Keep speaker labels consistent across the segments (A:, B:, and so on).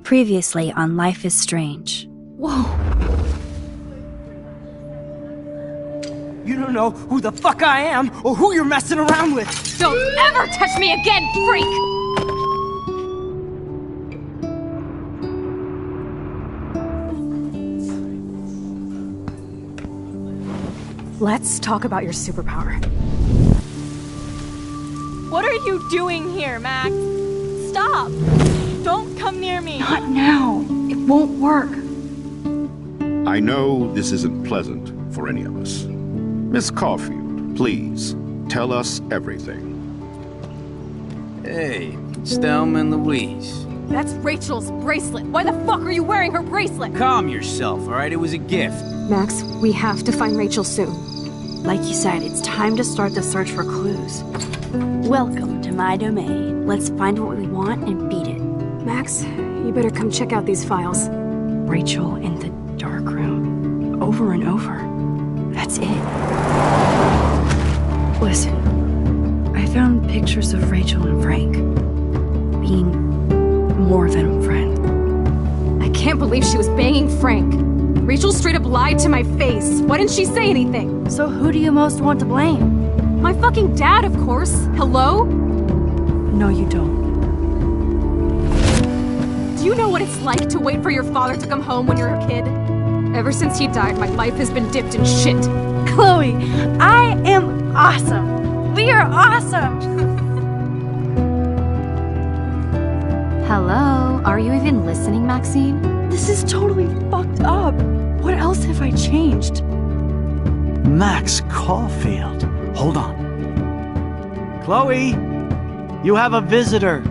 A: Previously on Life is Strange.
B: Whoa!
C: You don't know who the fuck I am or who you're messing around with!
B: Don't ever touch me again, freak! Let's talk about your superpower.
D: What are you doing here, Max? Stop! Don't come near me!
B: Not now. It won't work.
E: I know this isn't pleasant for any of us. Miss Caulfield, please, tell us everything.
F: Hey, Stelma and Louise.
B: That's Rachel's bracelet. Why the fuck are you wearing her bracelet?
F: Calm yourself, alright? It was a gift.
B: Max, we have to find Rachel soon.
A: Like you said, it's time to start the search for clues. Welcome to my domain. Let's find what we want and beat it.
B: Max, you better come check out these files.
A: Rachel in the dark room. Over and over. That's it. Listen, I found pictures of Rachel and Frank being more than a friend.
B: I can't believe she was banging Frank. Rachel straight up lied to my face. Why didn't she say anything?
A: So who do you most want to blame?
B: My fucking dad, of course. Hello?
A: No, you don't.
B: Do you know what it's like to wait for your father to come home when you're a kid? Ever since he died, my life has been dipped in shit.
A: Chloe, I am awesome. We are awesome.
G: Hello? Are you even listening, Maxine?
A: This is totally fucked up. What else have I changed?
H: Max Caulfield. Hold on. Chloe, you have a visitor.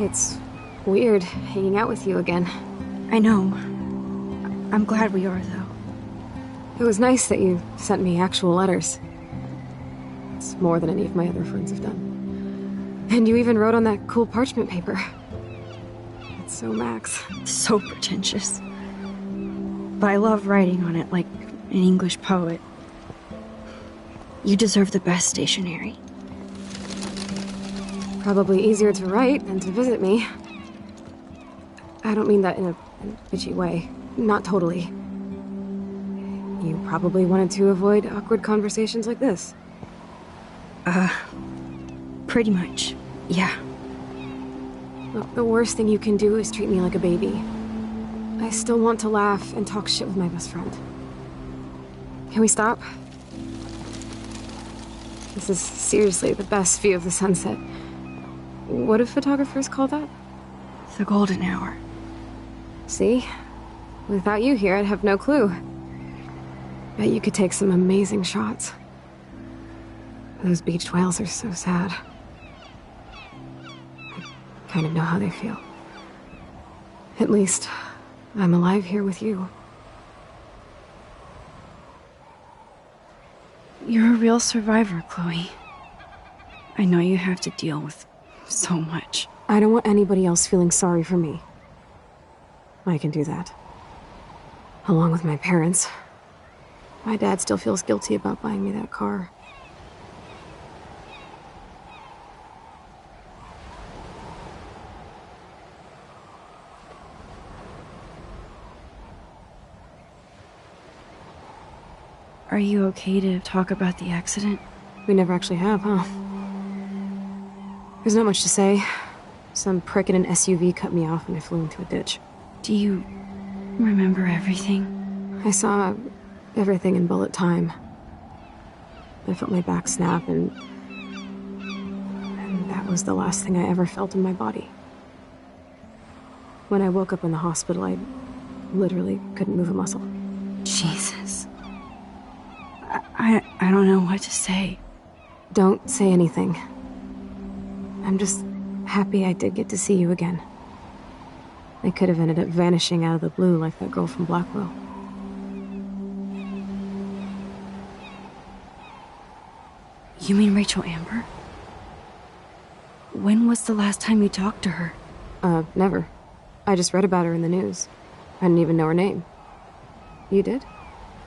B: It's weird hanging out with you again.
A: I know. I'm glad we are, though.
B: It was nice that you sent me actual letters. It's more than any of my other friends have done. And you even wrote on that cool parchment paper. It's so Max.
A: So pretentious. But I love writing on it like an English poet. You deserve the best stationery.
B: Probably easier to write than to visit me. I don't mean that in a bitchy way. Not totally. You probably wanted to avoid awkward conversations like this.
A: Pretty much, yeah.
B: Well, the worst thing you can do is treat me like a baby. I still want to laugh and talk shit with my best friend. Can we stop? This is seriously the best view of the sunset. What do photographers call that?
A: The golden hour.
B: See? Without you here, I'd have no clue. Bet you could take some amazing shots. Those beached whales are so sad. I kind of know how they feel. At least, I'm alive here with you.
A: You're a real survivor, Chloe. I know you have to deal with so much.
B: I don't want anybody else feeling sorry for me. I can do that. Along with my parents. My dad still feels guilty about buying me that car.
A: Are you okay to talk about the accident?
B: We never actually have, huh? There's not much to say. Some prick in an SUV cut me off and I flew into a ditch.
A: Do you remember everything?
B: I saw everything in bullet time. I felt my back snap and that was the last thing I ever felt in my body. When I woke up in the hospital, I literally couldn't move a muscle.
A: Jesus. I don't know what to say.
B: Don't say anything. I'm just happy I did get to see you again. I could have ended up vanishing out of the blue like that girl from Blackwell.
A: You mean Rachel Amber? When was the last time you talked to her?
B: Never. I just read about her in the news. I didn't even know her name. You did?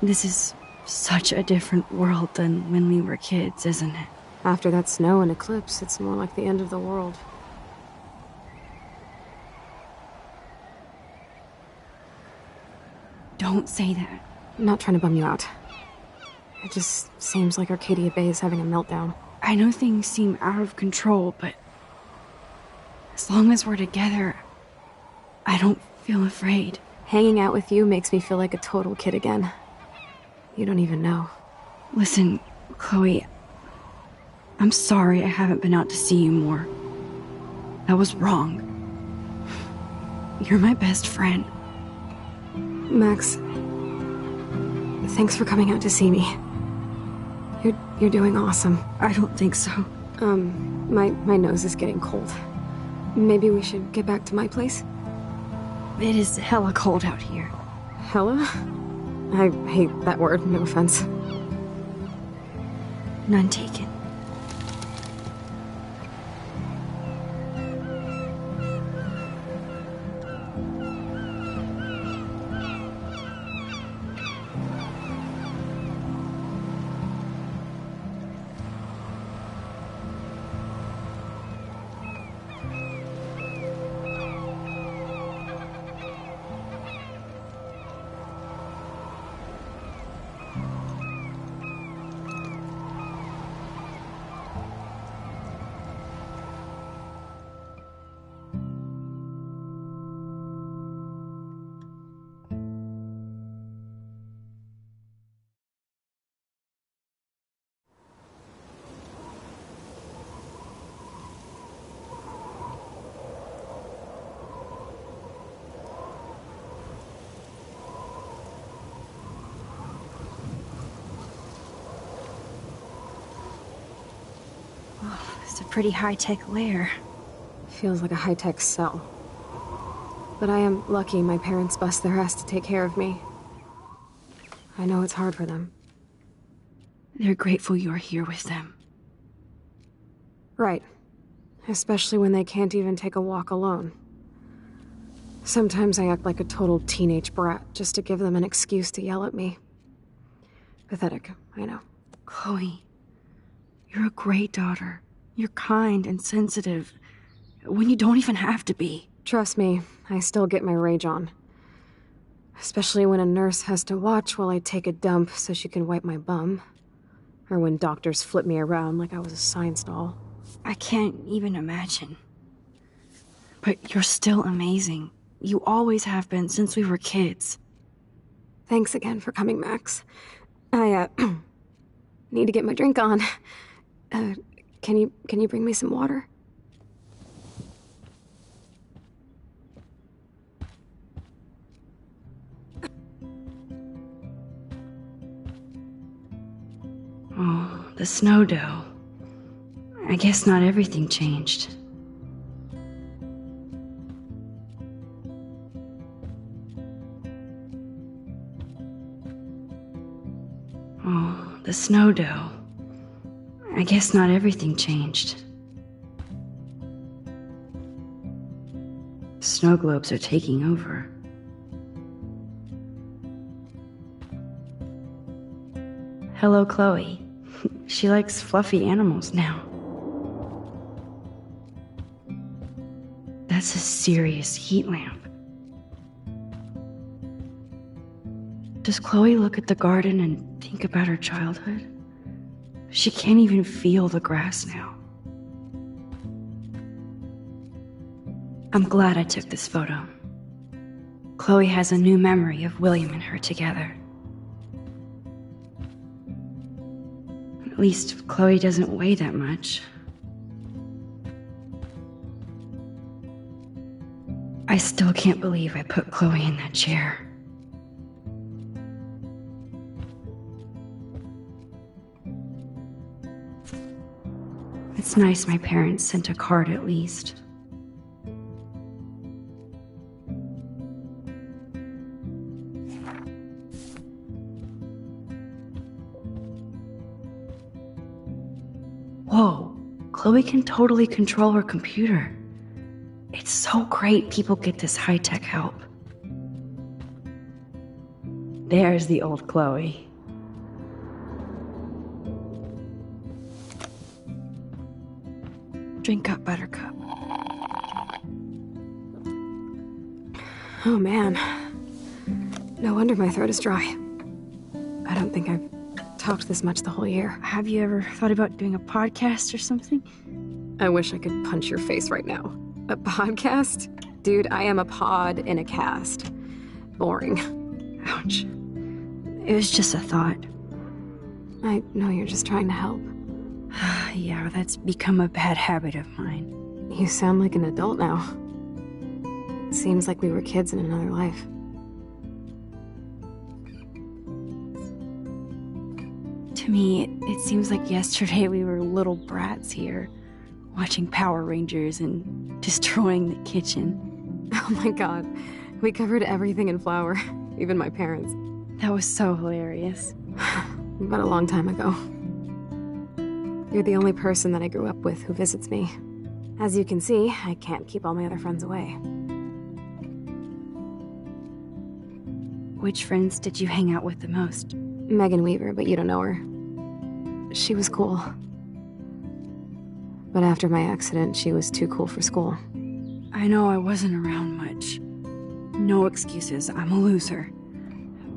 A: This is such a different world than when we were kids, isn't it?
B: After that snow and eclipse, it's more like the end of the world.
A: Don't say that.
B: I'm not trying to bum you out. It just seems like Arcadia Bay is having a meltdown.
A: I know things seem out of control, but as long as we're together, I don't feel afraid.
B: Hanging out with you makes me feel like a total kid again. You don't even know.
A: Listen, Chloe, I'm sorry I haven't been out to see you more. That was wrong. You're my best friend.
B: Max, thanks for coming out to see me. You're doing awesome.
A: I don't think so.
B: My nose is getting cold. Maybe we should get back to my place?
A: It is hella cold out here.
B: Hella? I hate that word, no offense.
A: None taken. It's a pretty high-tech lair.
B: Feels like a high-tech cell. But I am lucky my parents bust their ass to take care of me. I know it's hard for them.
A: They're grateful you're here with them.
B: Right. Especially when they can't even take a walk alone. Sometimes I act like a total teenage brat just to give them an excuse to yell at me. Pathetic, I know.
A: Chloe, you're a great daughter. You're kind and sensitive, when you don't even have to be.
B: Trust me, I still get my rage on. Especially when a nurse has to watch while I take a dump so she can wipe my bum. Or when doctors flip me around like I was a science doll.
A: I can't even imagine. But you're still amazing. You always have been since we were kids.
B: Thanks again for coming, Max. I, need to get my drink on. Can you bring me some water?
A: Oh, the snow dough. I guess not everything changed. Oh, the snow dough. I guess not everything changed. Snow globes are taking over. Hello, Chloe. She likes fluffy animals now. That's a serious heat lamp. Does Chloe look at the garden and think about her childhood? She can't even feel the grass now. I'm glad I took this photo. Chloe has a new memory of William and her together. At least Chloe doesn't weigh that much. I still can't believe I put Chloe in that chair. It's nice my parents sent a card at least. Whoa, Chloe can totally control her computer. It's so great people get this high-tech help. There's the old Chloe. Drink up, Buttercup.
B: Oh man. No wonder my throat is dry. I don't think I've talked this much the whole year.
A: Have you ever thought about doing a podcast or something?
B: I wish I could punch your face right now. A podcast? Dude, I am a pod in a cast. Boring.
A: Ouch. It was just a thought.
B: I know you're just trying to help.
A: Yeah, that's become a bad habit of mine.
B: You sound like an adult now. It seems like we were kids in another life.
A: To me, it seems like yesterday we were little brats here, watching Power Rangers and destroying the kitchen.
B: Oh my god. We covered everything in flour. Even my parents.
A: That was so hilarious.
B: But a long time ago. You're the only person that I grew up with who visits me. As you can see, I can't keep all my other friends away.
A: Which friends did you hang out with the most?
B: Megan Weaver, but you don't know her. She was cool. But after my accident, she was too cool for school.
A: I know I wasn't around much. No excuses, I'm a loser.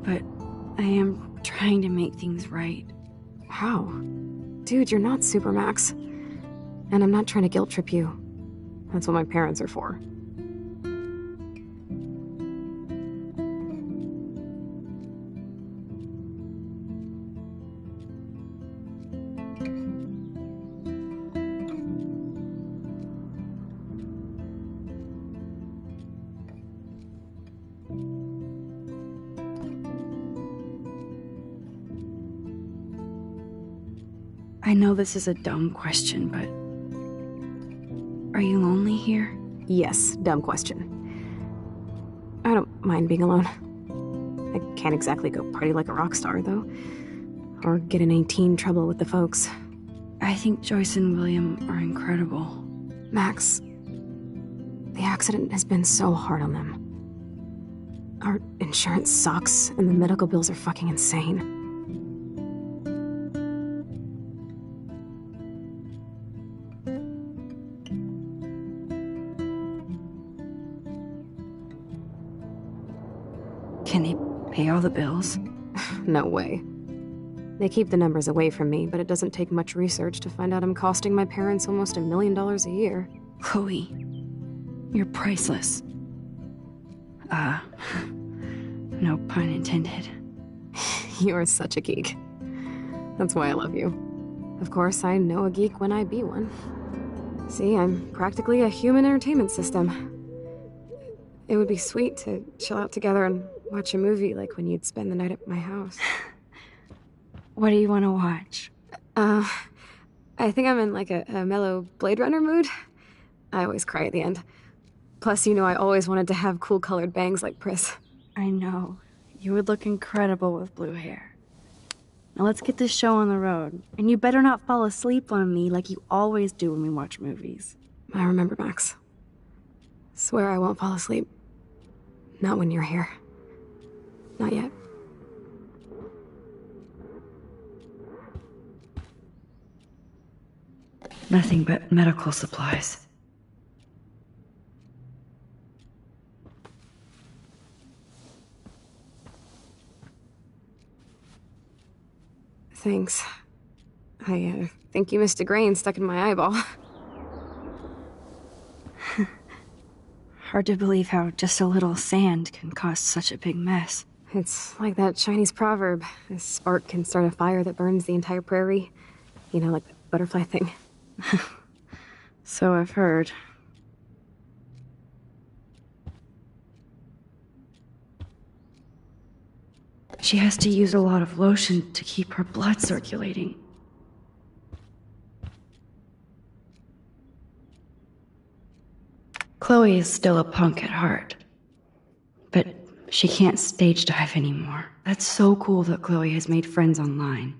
A: But I am trying to make things right.
B: How? Dude, you're not Supermax. And I'm not trying to guilt trip you. That's what my parents are for.
A: I know this is a dumb question, but are you lonely here?
B: Yes, dumb question. I don't mind being alone. I can't exactly go party like a rock star, though. Or get in any teen trouble with the folks.
A: I think Joyce and William are incredible.
B: Max, the accident has been so hard on them. Our insurance sucks, and the medical bills are fucking insane.
A: Can they pay all the bills?
B: No way. They keep the numbers away from me, but it doesn't take much research to find out I'm costing my parents almost $1 million a year.
A: Chloe, you're priceless. No pun intended.
B: You're such a geek. That's why I love you. Of course, I know a geek when I be one. See, I'm practically a human entertainment system. It would be sweet to chill out together and watch a movie like when you'd spend the night at my house.
A: What do you want to watch?
B: I think I'm in like a mellow Blade Runner mood. I always cry at the end. Plus, you know I always wanted to have cool colored bangs like Pris.
A: I know. You would look incredible with blue hair. Now let's get this show on the road. And you better not fall asleep on me like you always do when we watch movies.
B: I remember, Max. Swear I won't fall asleep. Not when you're here. Not yet.
A: Nothing but medical supplies.
B: Thanks. I think you missed a grain stuck in my eyeball.
A: Hard to believe how just a little sand can cause such a big mess.
B: It's like that Chinese proverb. A spark can start a fire that burns the entire prairie. You know, like the butterfly thing.
A: So I've heard. She has to use a lot of lotion to keep her blood circulating. Chloe is still a punk at heart. But she can't stage dive anymore. That's so cool that Chloe has made friends online.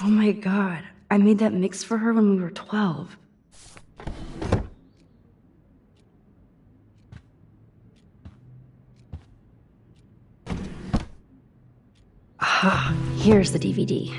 A: Oh my god, I made that mix for her when we were 12. Ah, here's the DVD.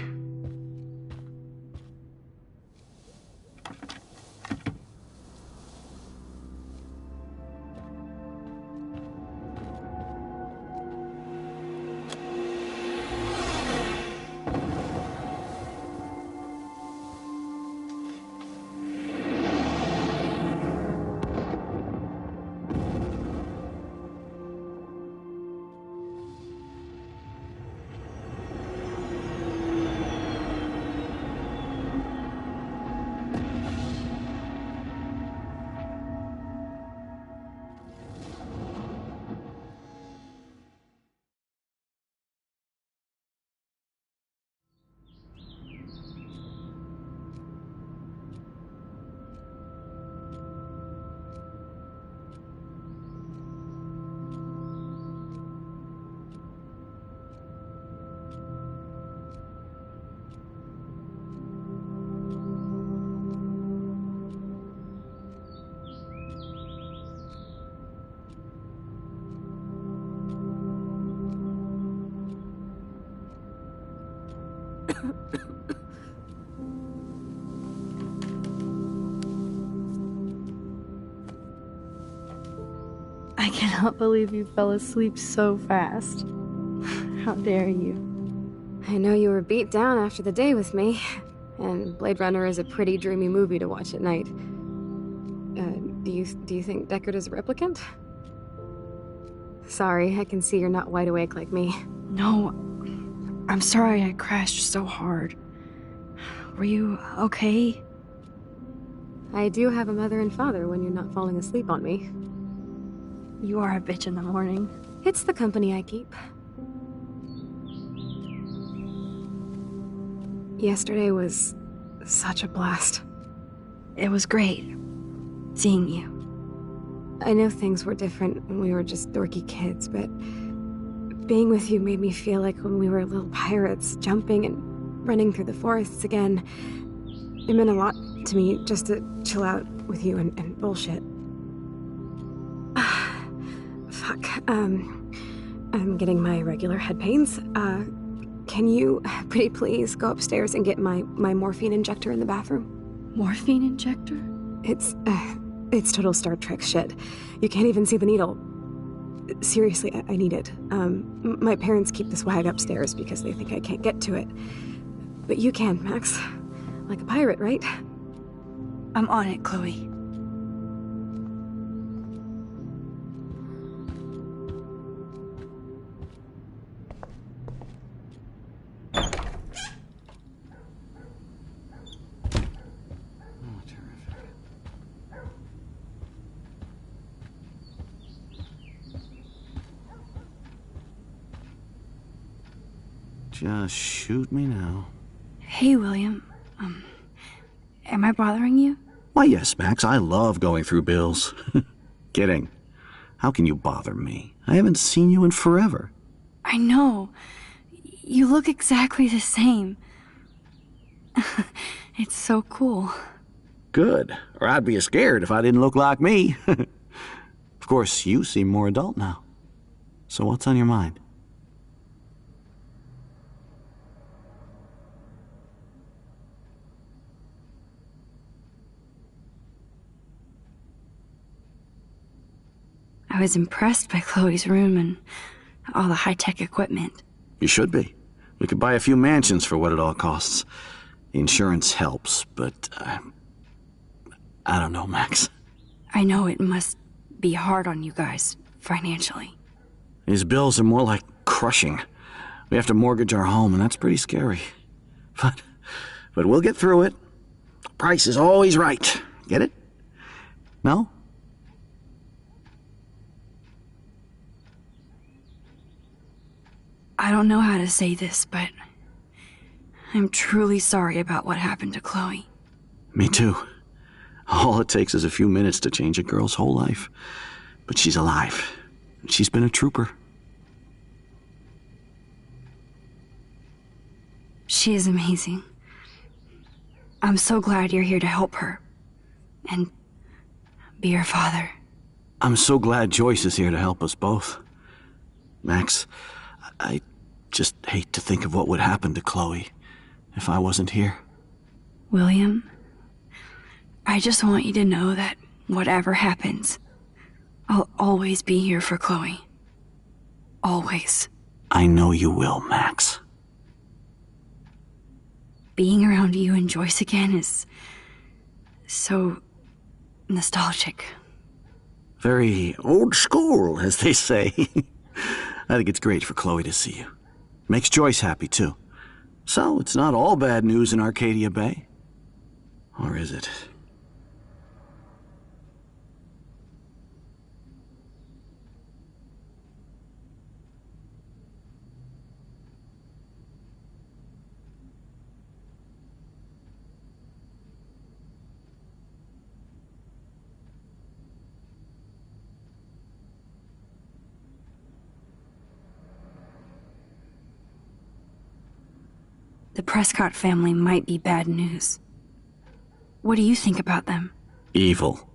A: I cannot believe you fell asleep so fast. How dare you?
B: I know you were beat down after the day with me, and Blade Runner is a pretty dreamy movie to watch at night. Do you think Deckard is a replicant? Sorry, I can see you're not wide awake like me.
A: No, I'm sorry I crashed so hard. Were you okay?
B: I do have a mother and father when you're not falling asleep on me.
A: You are a bitch in the morning.
B: It's the company I keep. Yesterday was such a blast.
A: It was great seeing you.
B: I know things were different when we were just dorky kids, but being with you made me feel like when we were little pirates, jumping and running through the forests again. It meant a lot to me just to chill out with you and bullshit. Fuck, I'm getting my regular head pains. Can you, pretty please, go upstairs and get my morphine injector in the bathroom?
A: Morphine injector?
B: It's total Star Trek shit. You can't even see the needle. Seriously, I need it. My parents keep the swag upstairs because they think I can't get to it. But you can, Max. Like a pirate, right?
A: I'm on it, Chloe.
H: Just shoot me now.
A: Hey, William. Am I bothering you?
H: Why, yes, Max. I love going through bills. Kidding. How can you bother me? I haven't seen you in forever.
A: I know. You look exactly the same. It's so cool.
H: Good. Or I'd be scared if I didn't look like me. Of course, you seem more adult now. So what's on your mind?
A: I was impressed by Chloe's room and all the high-tech equipment.
H: You should be. We could buy a few mansions for what it all costs. The insurance helps, but I don't know, Max.
A: I know it must be hard on you guys, financially.
H: These bills are more like crushing. We have to mortgage our home, and that's pretty scary. But we'll get through it. The price is always right. Get it? No?
A: I don't know how to say this, but I'm truly sorry about what happened to Chloe.
H: Me too. All it takes is a few minutes to change a girl's whole life. But she's alive. She's been a trooper.
A: She is amazing. I'm so glad you're here to help her. And be her father.
H: I'm so glad Joyce is here to help us both. Max, I just hate to think of what would happen to Chloe if I wasn't here.
A: William, I just want you to know that whatever happens, I'll always be here for Chloe. Always.
H: I know you will, Max.
A: Being around you and Joyce again is so nostalgic.
H: Very old school, as they say. I think it's great for Chloe to see you. Makes Joyce happy, too. So, it's not all bad news in Arcadia Bay. Or is it?
A: The Prescott family might be bad news. What do you think about them?
H: Evil.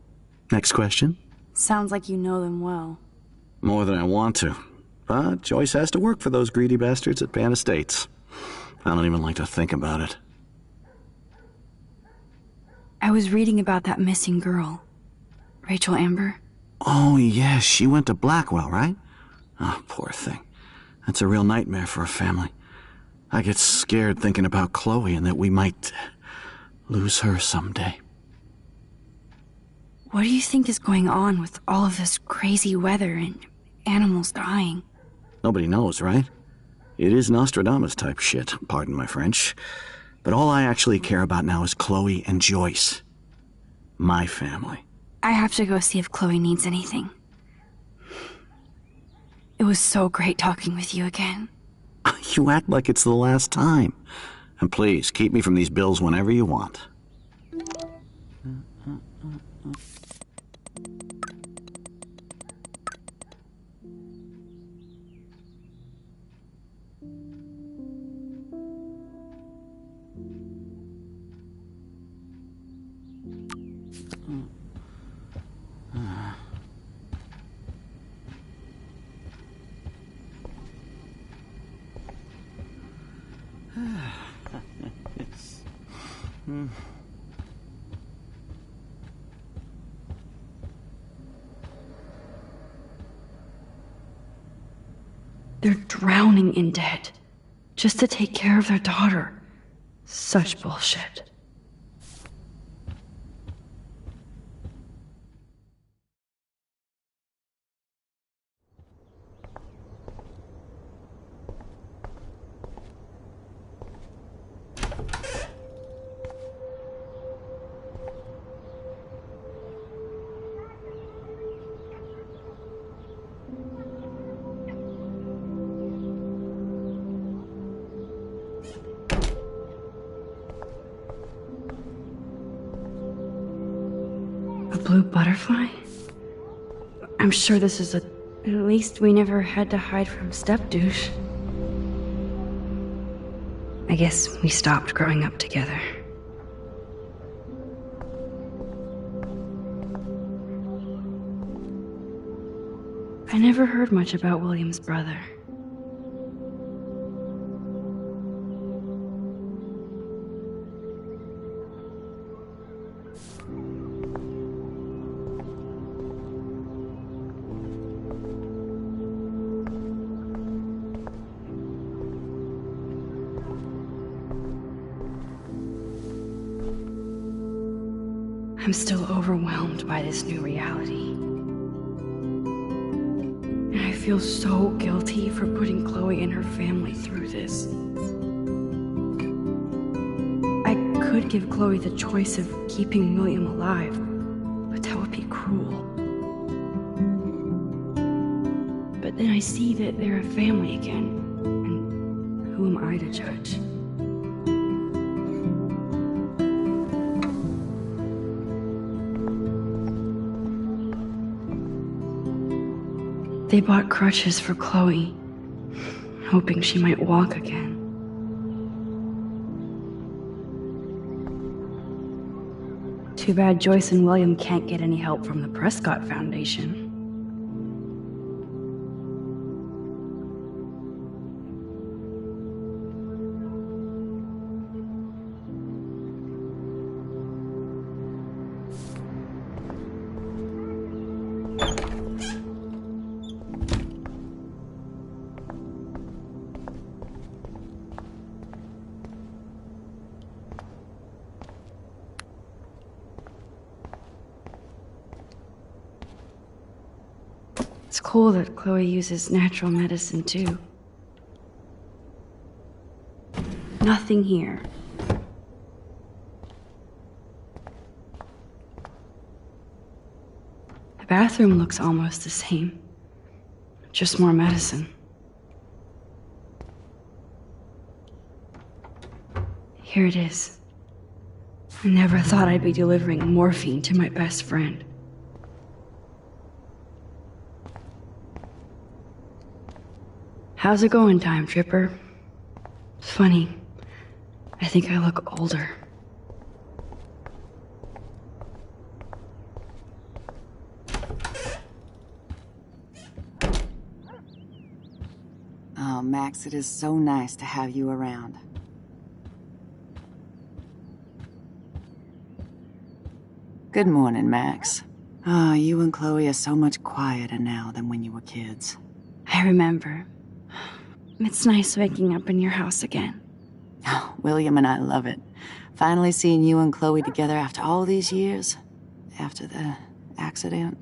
H: Next question?
A: Sounds like you know them well.
H: More than I want to. But Joyce has to work for those greedy bastards at Pan Estates. I don't even like to think about it.
A: I was reading about that missing girl. Rachel Amber.
H: Oh, yes, she went to Blackwell, right? Oh, poor thing. That's a real nightmare for a family. I get scared thinking about Chloe and that we might lose her someday.
A: What do you think is going on with all of this crazy weather and animals dying?
H: Nobody knows, right? It is Nostradamus type shit, pardon my French. But all I actually care about now is Chloe and Joyce. My family.
A: I have to go see if Chloe needs anything. It was so great talking with you again.
H: You act like it's the last time. And please, keep me from these bills whenever you want.
A: They're drowning in debt just to take care of their daughter. Such bullshit. A blue butterfly? I'm sure this is a... At least we never had to hide from Step-douche. I guess we stopped growing up together. I never heard much about William's brother. I'm still overwhelmed by this new reality. And I feel so guilty for putting Chloe and her family through this. I could give Chloe the choice of keeping William alive, but that would be cruel. But then I see that they're a family again, and who am I to judge? They bought crutches for Chloe, hoping she might walk again. Too bad Joyce and William can't get any help from the Prescott Foundation. It's cool that Chloe uses natural medicine too. Nothing here. The bathroom looks almost the same. Just more medicine. Here it is. I never thought I'd be delivering morphine to my best friend. How's it going, Time Tripper? It's funny. I think I look older.
I: Oh, Max, it is so nice to have you around. Good morning, Max. Ah, you and Chloe are so much quieter now than when you were kids.
A: I remember. It's nice waking up in your house again.
I: Oh, William and I love it. Finally seeing you and Chloe together after all these years. After the accident.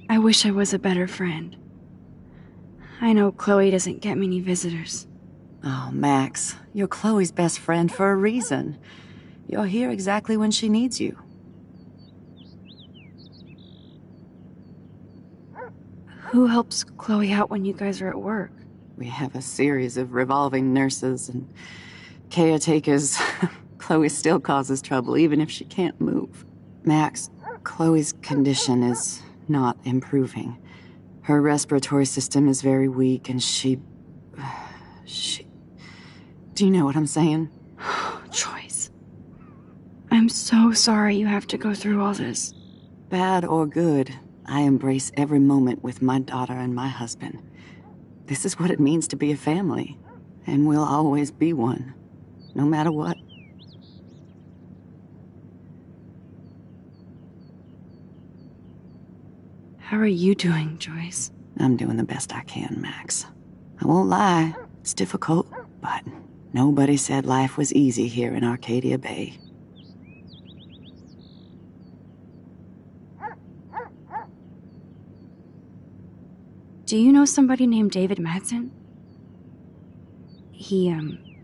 A: I wish I was a better friend. I know Chloe doesn't get many visitors.
I: Oh, Max, you're Chloe's best friend for a reason. You're here exactly when she needs you.
A: Who helps Chloe out when you guys are at work?
I: We have a series of revolving nurses and caretakers. Chloe still causes trouble, even if she can't move. Max, Chloe's condition is not improving. Her respiratory system is very weak, and she... Do you know what I'm saying?
A: Joyce. I'm so sorry you have to go through all this.
I: Bad or good, I embrace every moment with my daughter and my husband. This is what it means to be a family. And we'll always be one, no matter what.
A: How are you doing, Joyce?
I: I'm doing the best I can, Max. I won't lie, it's difficult, but nobody said life was easy here in Arcadia Bay.
A: Do you know somebody named David Madsen? He,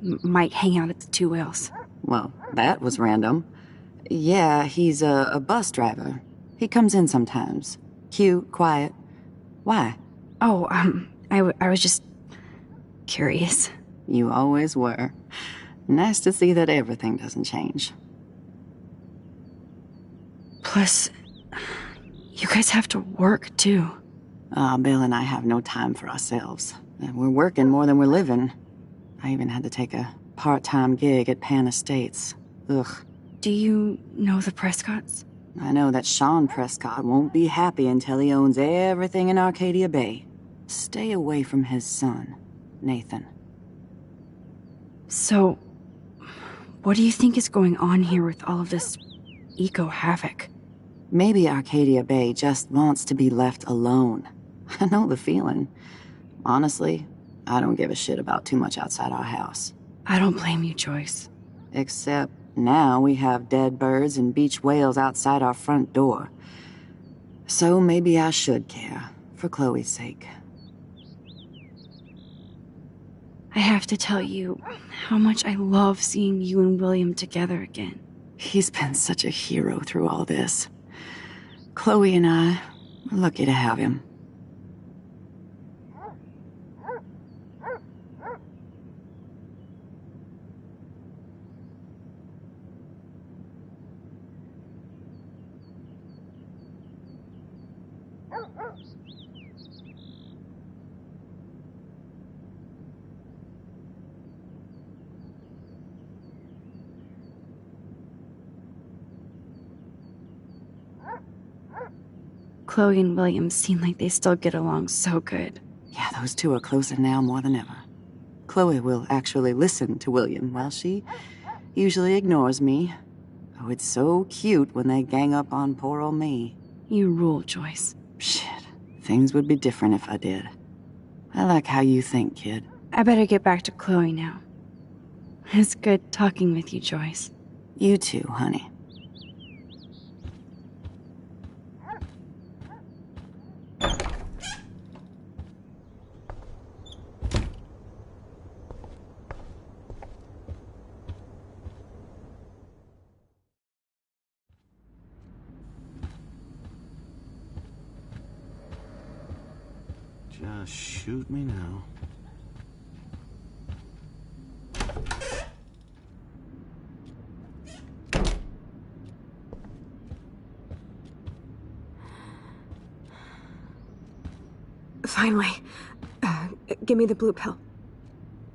A: might hang out at the Two Whales.
I: Well, that was random. Yeah, he's a bus driver. He comes in sometimes. Cute, quiet. Why?
A: Oh, I was just curious.
I: You always were. Nice to see that everything doesn't change.
A: Plus, you guys have to work, too.
I: Bill and I have no time for ourselves. We're working more than we're living. I even had to take a part-time gig at Pan Estates. Ugh.
A: Do you know the Prescotts?
I: I know that Sean Prescott won't be happy until he owns everything in Arcadia Bay. Stay away from his son, Nathan.
A: So, what do you think is going on here with all of this eco-havoc?
I: Maybe Arcadia Bay just wants to be left alone. I know the feeling. Honestly, I don't give a shit about too much outside our house.
A: I don't blame you, Joyce.
I: Except now we have dead birds and beach whales outside our front door. So maybe I should care, for Chloe's sake.
A: I have to tell you how much I love seeing you and William together again.
I: He's been such a hero through all this. Chloe and I are lucky to have him.
A: Chloe and William seem like they still get along so good.
I: Yeah, those two are closer now more than ever. Chloe will actually listen to William, while she usually ignores me. Oh, it's so cute when they gang up on poor old me.
A: You rule, Joyce.
I: Shit, things would be different if I did. I like how you think, kid.
A: I better get back to Chloe now. It's good talking with you, Joyce.
I: You too, honey.
H: Just shoot me now.
B: Finally. Give me the blue pill.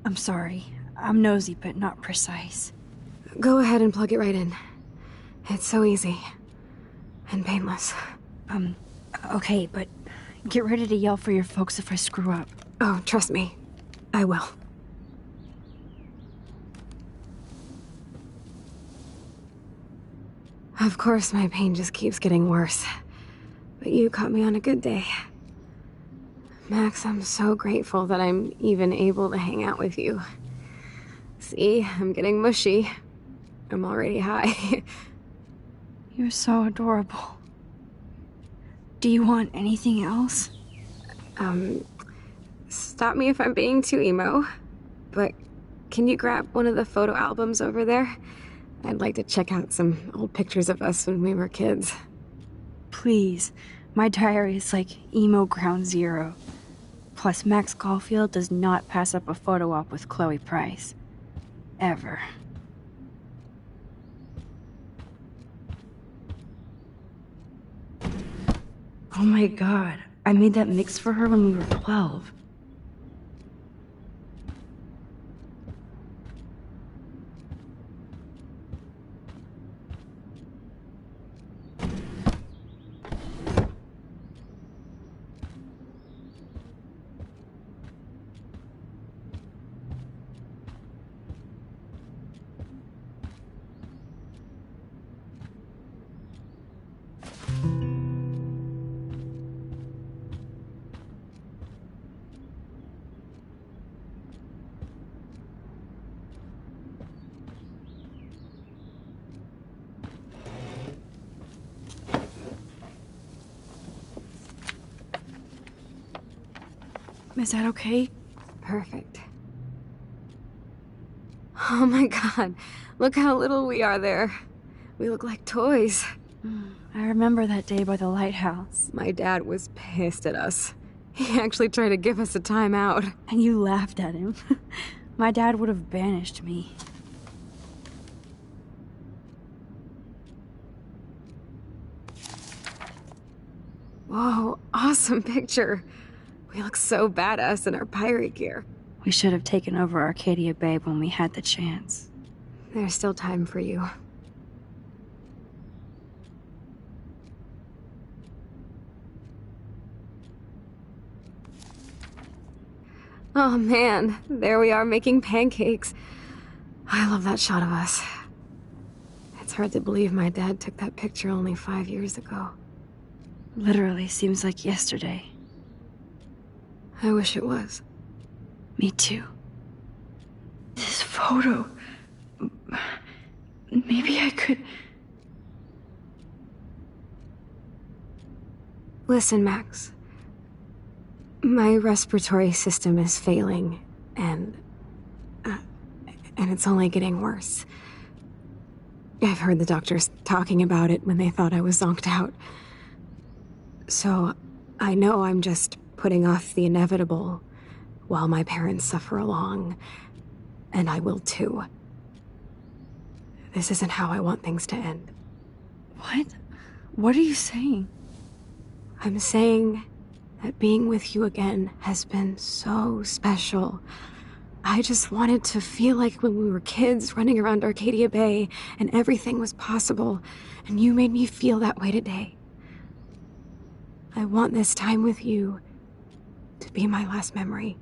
A: I'm sorry. I'm nosy, but not precise.
B: Go ahead and plug it right in. It's so easy. And painless.
A: Okay, but get ready to yell for your folks if I screw up.
B: Oh, trust me. I will. Of course, my pain just keeps getting worse. But you caught me on a good day. Max, I'm so grateful that I'm even able to hang out with you. See, I'm getting mushy. I'm already high.
A: You're so adorable. Do you want anything else?
B: Stop me if I'm being too emo, but can you grab one of the photo albums over there? I'd like to check out some old pictures of us when we were kids.
A: Please. My diary is like emo ground zero. Plus, Max Caulfield does not pass up a photo op with Chloe Price. Ever. Oh my god, I made that mix for her when we were 12. Is that okay?
B: Perfect. Oh my god, look how little we are there. We look like toys.
A: I remember that day by the lighthouse.
B: My dad was pissed at us. He actually tried to give us a timeout.
A: And you laughed at him. My dad would have banished me.
B: Whoa, awesome picture. We look so badass in our pirate gear.
A: We should have taken over Arcadia Bay when we had the chance.
B: There's still time for you. Oh man, there we are making pancakes. I love that shot of us. It's hard to believe my dad took that picture only 5 years ago.
A: Literally seems like yesterday.
B: I wish it was.
A: Me too. This photo... Maybe I could...
B: Listen, Max. My respiratory system is failing, and it's only getting worse. I've heard the doctors talking about it when they thought I was zonked out. So, I know I'm just putting off the inevitable while my parents suffer along, and I will too. This isn't how I want things to end.
A: What? What are you saying?
B: I'm saying that being with you again has been so special. I just wanted to feel like when we were kids running around Arcadia Bay and everything was possible, and you made me feel that way today. I want this time with you to be my last memory.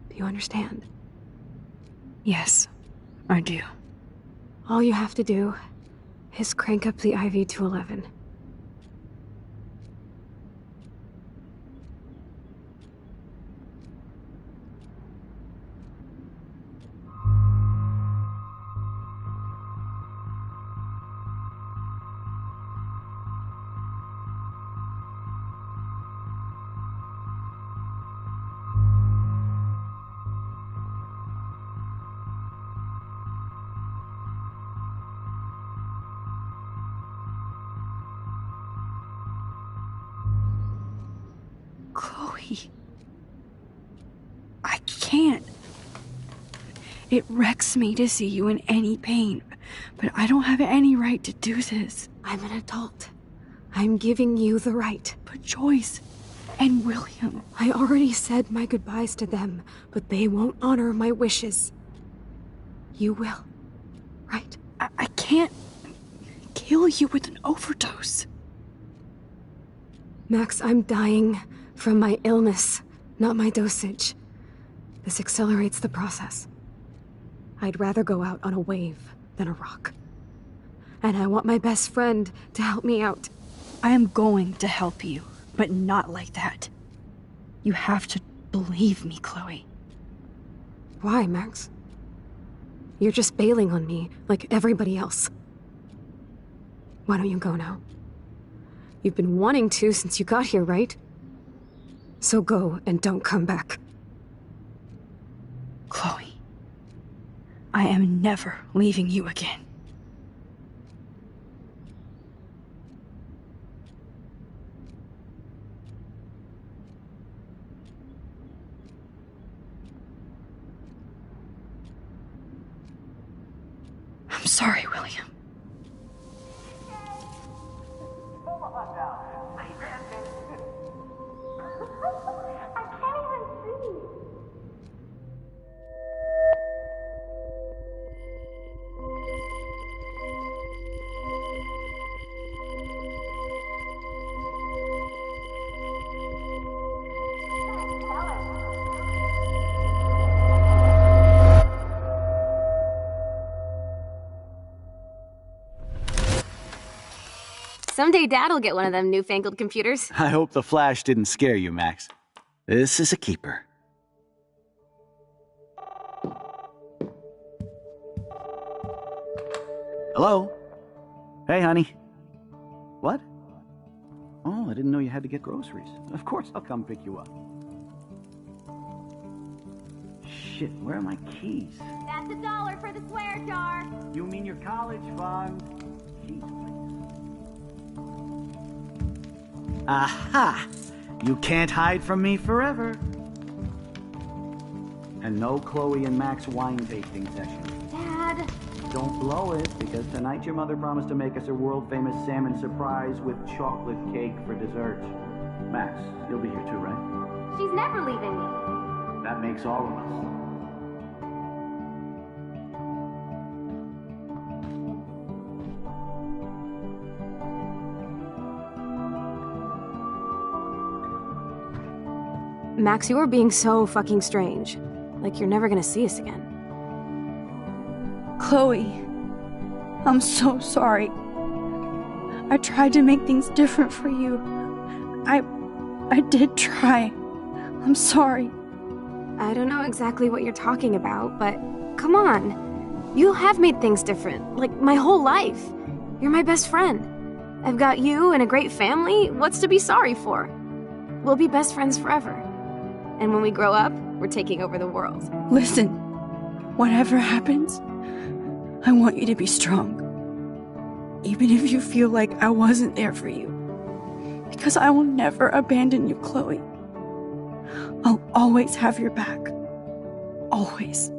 B: Do you understand?
A: Yes, I do.
B: All you have to do is crank up the IV to 11.
A: Chloe. I can't. It wrecks me to see you in any pain, but I don't have any right to do this.
B: I'm an adult. I'm giving you the right.
A: But Joyce and William...
B: I already said my goodbyes to them, but they won't honor my wishes. You will, right?
A: I can't kill you with an overdose.
B: Max, I'm dying from my illness, not my dosage. This accelerates the process. I'd rather go out on a wave than a rock. And I want my best friend to help me out.
A: I am going to help you, but not like that. You have to believe me, Chloe.
B: Why, Max? You're just bailing on me like everybody else. Why don't you go now? You've been wanting to since you got here, right? So go and don't come back.
A: Chloe, I am never leaving you again. I'm sorry, William.
B: Someday Dad'll get one of them newfangled computers.
H: I hope the flash didn't scare you, Max. This is a keeper. Hello? Hey, honey. What? Oh, I didn't know you had to get groceries. Of course I'll come pick you up. shit, where are my keys?
J: That's $1 for the swear jar.
H: You mean your college fund? Jeez, please. Aha! You can't hide from me forever. And no Chloe and Max wine tasting session.
J: Dad.
H: Don't blow it, because tonight your mother promised to make us a world-famous salmon surprise with chocolate cake for dessert. Max, you'll be here too, right?
J: She's never leaving me.
H: That makes all of us.
B: Max, you are being so fucking strange. Like you're never gonna see us again.
A: Chloe, I'm so sorry. I tried to make things different for you. I did try. I'm sorry.
B: I don't know exactly what you're talking about, but come on. You have made things different, like my whole life. You're my best friend. I've got you and a great family. What's to be sorry for? We'll be best friends forever. And when we grow up, we're taking over the world.
A: Listen, whatever happens, I want you to be strong. Even if you feel like I wasn't there for you. Because I will never abandon you, Chloe. I'll always have your back. Always.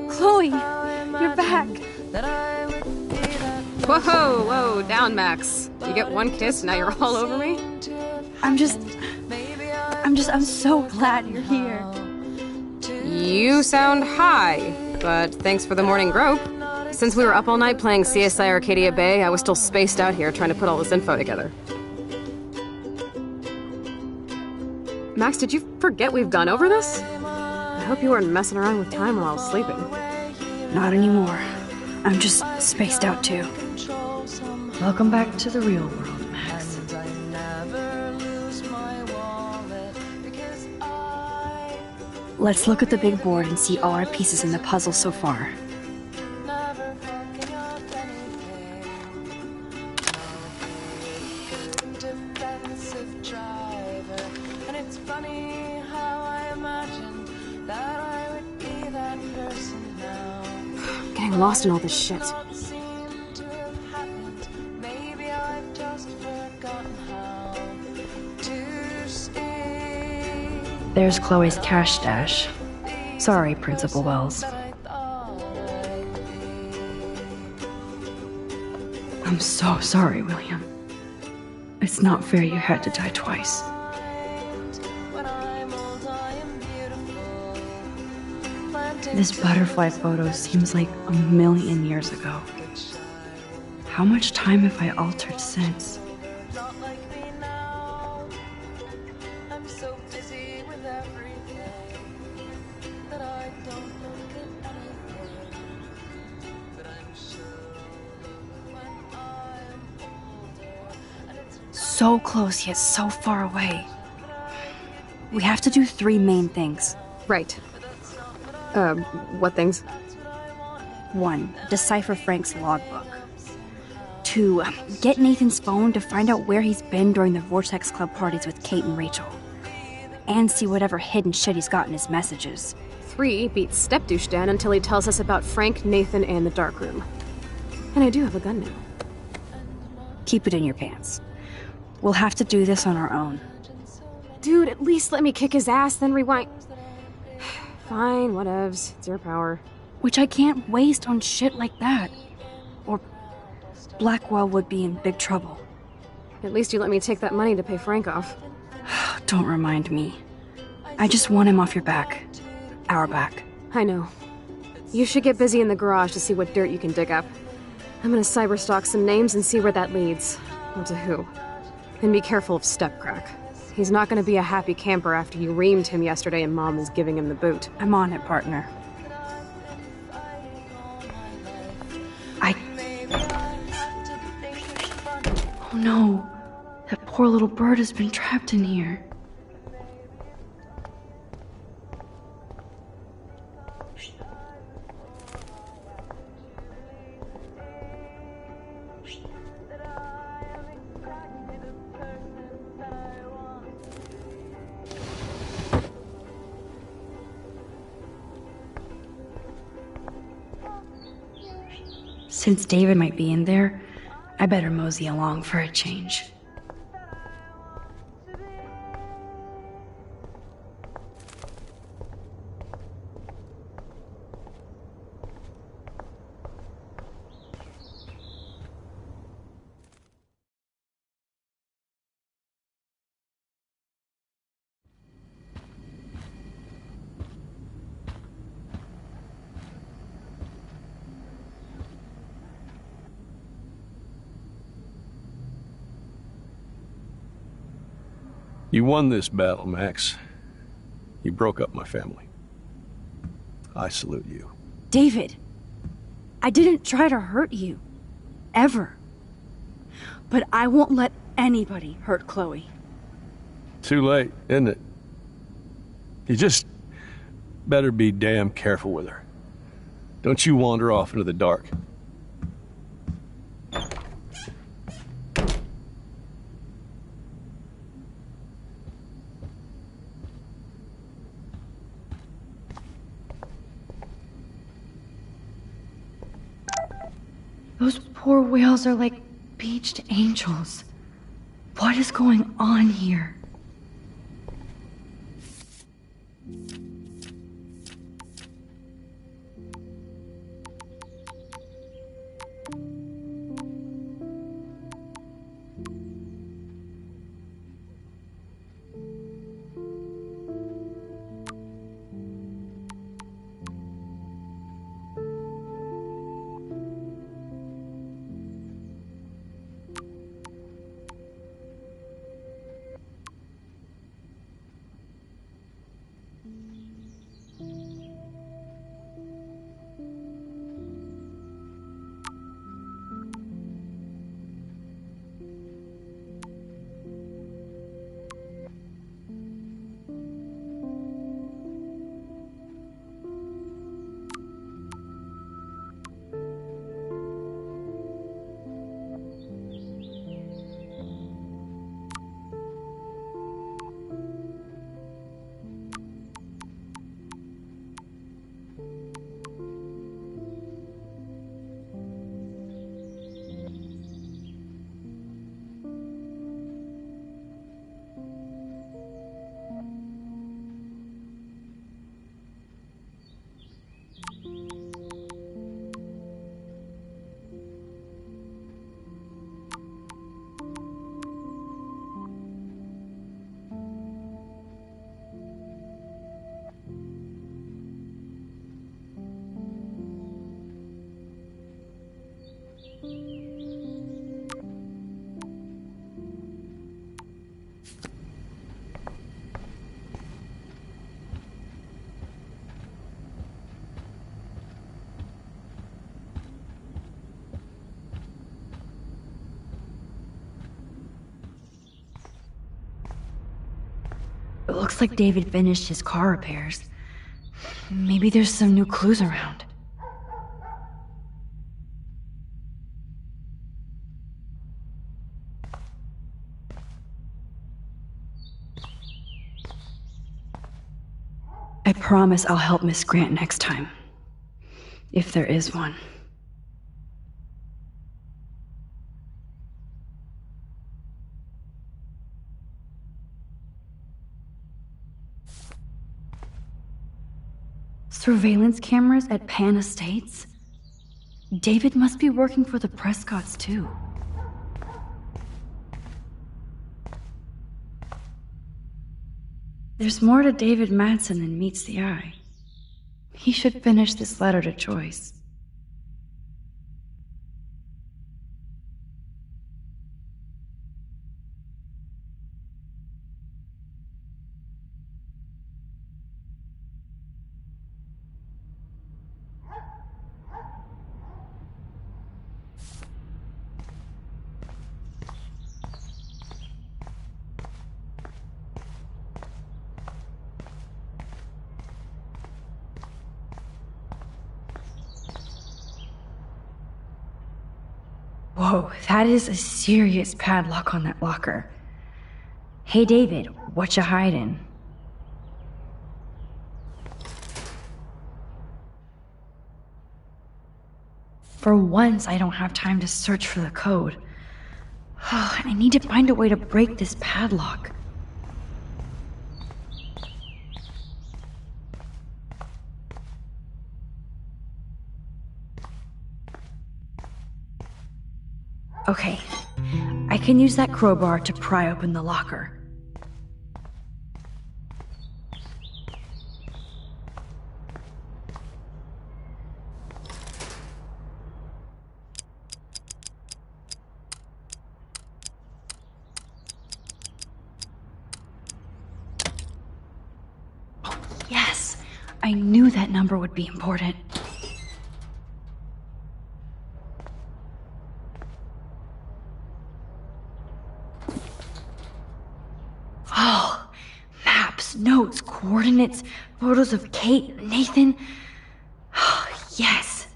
A: Chloe, you're back.
B: Whoa, down, Max. You get one kiss, now you're all over me?
A: I'm so glad you're here.
B: You sound high, but thanks for the morning grope. Since we were up all night playing CSI Arcadia Bay, I was still spaced out here trying to put all this info together. Max, did you forget we've gone over this? I hope you weren't messing around with time while I was sleeping.
A: Not anymore. I'm just spaced out too. Welcome back to the real world, Max. Let's look at the big board and see all our pieces in the puzzle so far.
B: Getting lost in all this shit.
A: There's Chloe's cash stash. Sorry, Principal Wells. I'm so sorry, William. It's not fair you had to die twice. This butterfly photo seems like a million years ago. How much time have I altered since? so close yet so far away. We have to do 3 main things.
B: Right. What things?
A: 1. Decipher Frank's logbook. 2. Get Nathan's phone to find out where he's been during the Vortex Club parties with Kate and Rachel. And see whatever hidden shit he's got in his messages.
B: 3. Beat Stepdouche Dan until he tells us about Frank, Nathan, and the dark room. And I do have a gun now.
A: Keep it in your pants. We'll have to do this on our own.
B: Dude, at least let me kick his ass, then rewind. Fine, whatevs. It's your power.
A: Which I can't waste on shit like that. Or Blackwell would be in big trouble.
B: At least you let me take that money to pay Frank off.
A: Don't remind me. I just want him off your back. Our back.
B: I know. You should get busy in the garage to see what dirt you can dig up. I'm gonna cyberstalk some names and see where that leads. Or to who. And be careful of Stepcrack. He's not gonna be a happy camper after you reamed him yesterday and Mom was giving him the boot.
A: I'm on it, partner. Oh no. That poor little bird has been trapped in here. Since David might be in there, I better mosey along for a change.
K: You won this battle, Max. You broke up my family. I salute you.
A: David, I didn't try to hurt you. Ever. But I won't let anybody hurt Chloe.
K: Too late, isn't it? You just better be damn careful with her. Don't you wander off into the dark.
A: Those poor whales are like beached angels. What is going on here? It looks like David finished his car repairs. Maybe there's some new clues around. I promise I'll help Miss Grant next time. If there is one. Surveillance cameras at Pan Estates? David must be working for the Prescotts, too. There's more to David Madsen than meets the eye. He should finish this letter to Joyce. Whoa, that is a serious padlock on that locker. Hey, David, what you hiding? For once, I don't have time to search for the code. I need to find a way to break this padlock. Okay, I can use that crowbar to pry open the locker. Oh, yes! I knew that number would be important. Notes, coordinates, photos of Kate, Nathan. Yes.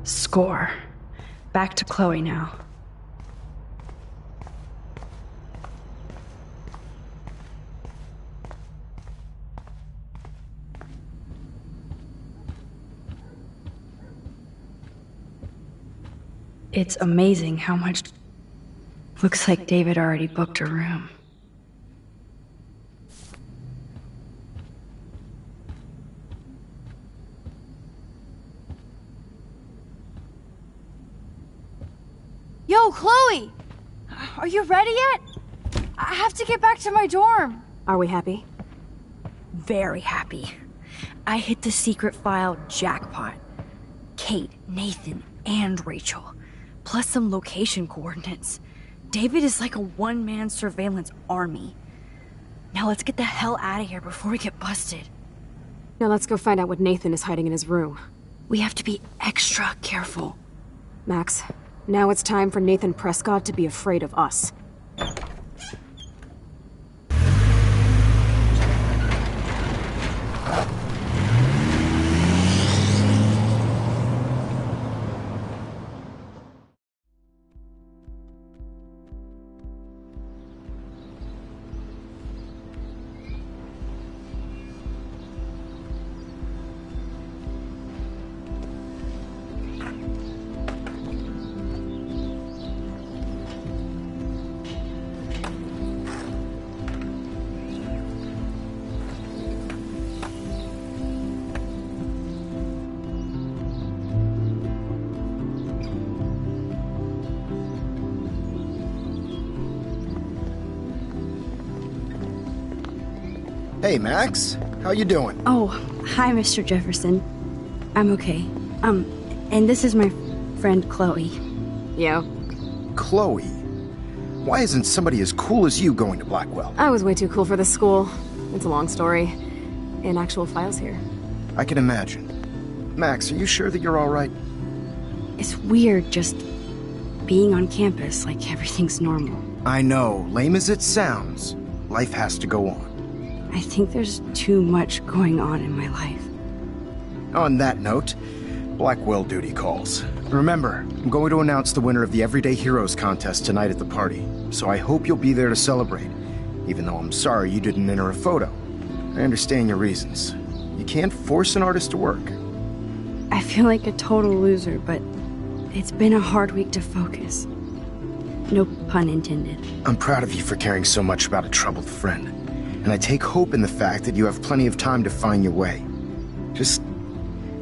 A: Score. Back to Chloe now. It's amazing how much... Looks like David already booked a room.
D: Yo, Chloe! Are you ready yet? I have to get back to my dorm.
B: Are we happy?
A: Very happy. I hit the secret file jackpot. Kate, Nathan, and Rachel. Plus some location coordinates. David is like a one-man surveillance army. Now let's get the hell out of here before we get busted.
B: Now let's go find out what Nathan is hiding in his room.
A: We have to be extra careful.
B: Max, now it's time for Nathan Prescott to be afraid of us.
L: Hey, Max. How you doing?
A: Oh, hi, Mr. Jefferson. I'm okay. And this is my friend Chloe.
B: Yo.
L: Chloe? Why isn't somebody as cool as you going to Blackwell?
B: I was way too cool for this school. It's a long story. In actual files here.
L: I can imagine. Max, are you sure that you're all right?
A: It's weird just being on campus like everything's normal.
L: I know, lame as it sounds, life has to go on.
A: I think there's too much going on in my life.
L: On that note, Blackwell duty calls. Remember, I'm going to announce the winner of the Everyday Heroes contest tonight at the party, so I hope you'll be there to celebrate, even though I'm sorry you didn't enter a photo. I understand your reasons. You can't force an artist to work.
A: I feel like a total loser, but it's been a hard week to focus. No pun intended.
L: I'm proud of you for caring so much about a troubled friend, and I take hope in the fact that you have plenty of time to find your way. Just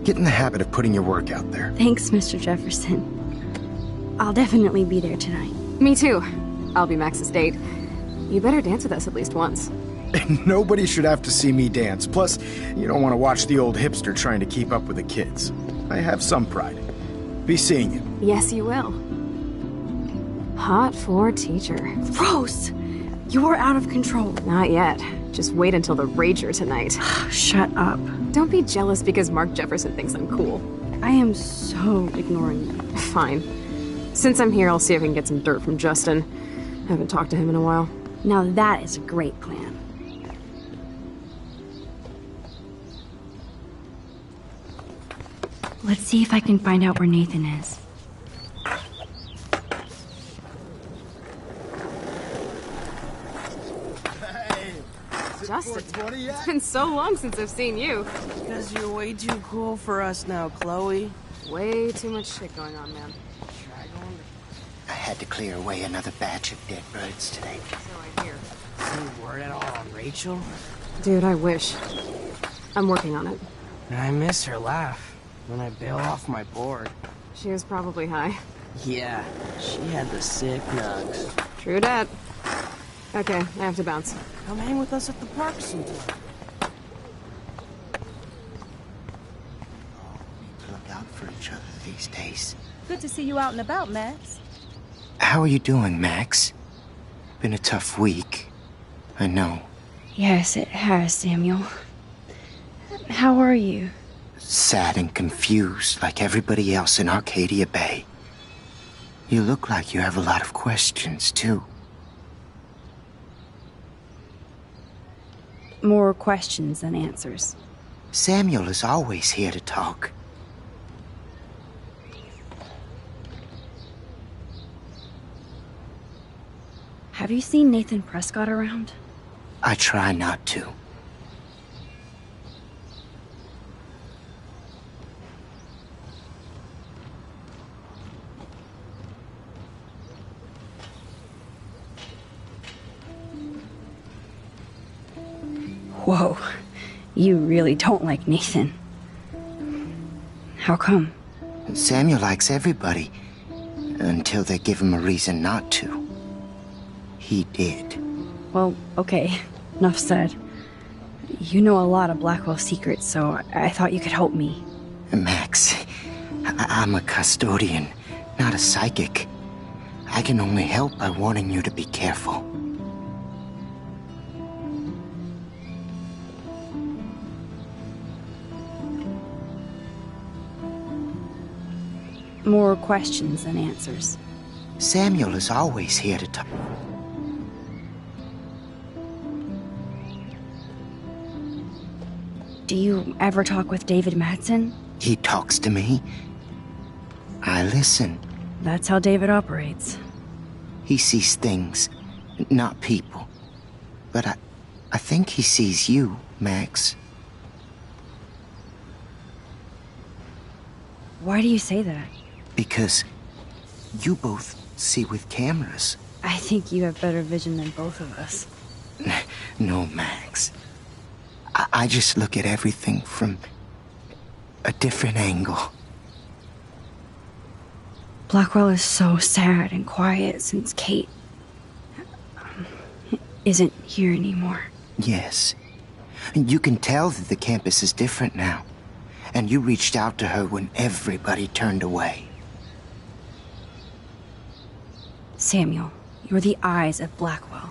L: get in the habit of putting your work out there.
A: Thanks, Mr. Jefferson. I'll definitely be there tonight.
B: Me too. I'll be Max's date. You better dance with us at least once.
L: Nobody should have to see me dance. Plus, you don't want to watch the old hipster trying to keep up with the kids. I have some pride. Be seeing you.
B: Yes, you will. Hot for teacher.
A: Rose! You are out of control.
B: Not yet. Just wait until the Rager tonight.
A: Shut up.
B: Don't be jealous because Mark Jefferson thinks I'm cool.
A: I am so ignoring you.
B: Fine. Since I'm here, I'll see if I can get some dirt from Justin. I haven't talked to him in a while.
A: Now that is a great plan. Let's see if I can find out where Nathan is.
B: Justin, it's been so long since I've seen you.
M: Because you're way too cool for us now, Chloe.
B: Way too much shit going on, man.
N: I had to clear away another batch of dead birds today.
B: So I hear.
M: Any word at all on Rachel?
B: Dude, I wish. I'm working on it.
M: And I miss her laugh when I bail off my board.
B: She was probably high.
M: Yeah, she had the sick nugs.
B: True dat. Okay, I have to bounce.
M: Come hang with us at the park sometime.
N: Look out for each other these days.
O: Good to see you out and about, Max.
N: How are you doing, Max? Been a tough week. I know.
A: Yes, it has, Samuel. How are you?
N: Sad and confused like everybody else in Arcadia Bay. You look like you have a lot of questions, too.
A: More questions than answers.
N: Samuel is always here to talk.
A: Have you seen Nathan Prescott around?
N: I try not to.
A: Whoa, you really don't like Nathan. How come?
N: Samuel likes everybody, until they give him a reason not to. He did.
A: Well, okay, enough said. You know a lot of Blackwell secrets, so I thought you could help me.
N: Max, I'm a custodian, not a psychic. I can only help by warning you to be careful.
A: More questions than answers.
N: Samuel is always here to talk.
A: Do you ever talk with David Madsen?
N: He talks to me. I listen.
A: That's how David operates.
N: He sees things, not people. But I think he sees you, Max.
A: Why do you say that?
N: Because you both see with cameras.
A: I think you have better vision than both of us.
N: No, Max. I just look at everything from a different angle.
A: Blackwell is so sad and quiet since Kate isn't here anymore.
N: Yes. You can tell that the campus is different now. And you reached out to her when everybody turned away.
A: Samuel, You're the eyes of Blackwell.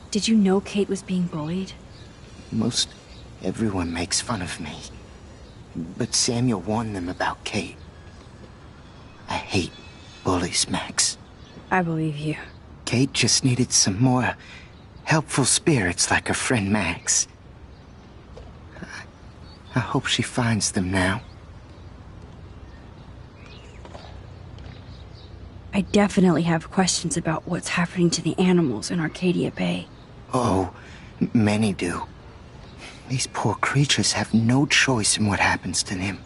A: Did you know Kate was being bullied?
N: Most everyone makes fun of me. But Samuel warned them about Kate. I hate bullies, Max.
A: I believe you.
N: Kate just needed some more helpful spirits like her friend Max. I hope she finds them now.
A: I definitely have questions about what's happening to the animals in Arcadia Bay.
N: Oh, many do. These poor creatures have no choice in what happens to them.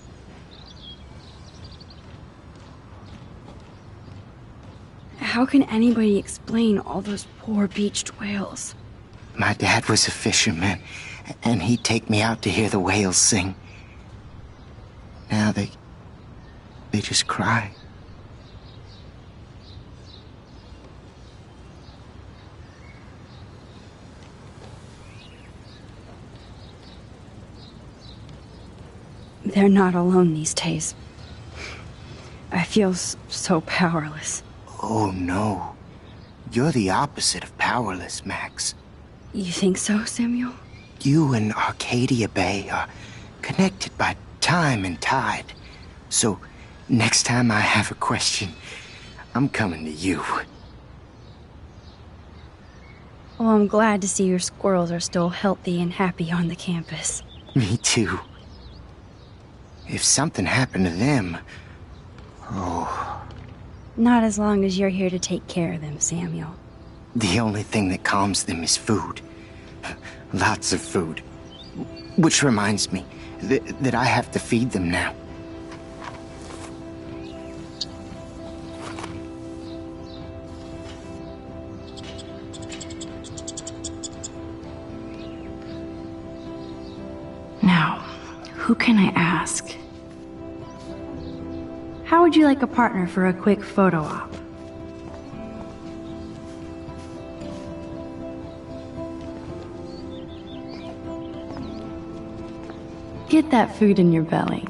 A: How can anybody explain all those poor beached whales?
N: My dad was a fisherman, and he'd take me out to hear the whales sing. Now they just cry.
A: They're not alone these days. I feel so powerless.
N: Oh no. You're the opposite of powerless, Max.
A: You think so, Samuel?
N: You and Arcadia Bay are connected by time and tide. So, next time I have a question, I'm coming to you.
A: Well, I'm glad to see your squirrels are still healthy and happy on the campus.
N: Me too. If something happened to them... Oh...
A: Not as long as you're here to take care of them, Samuel.
N: The only thing that calms them is food. Lots of food. Which reminds me that I have to feed them now.
A: Now, who can I ask? How would you like a partner for a quick photo op? Get that food in your belly.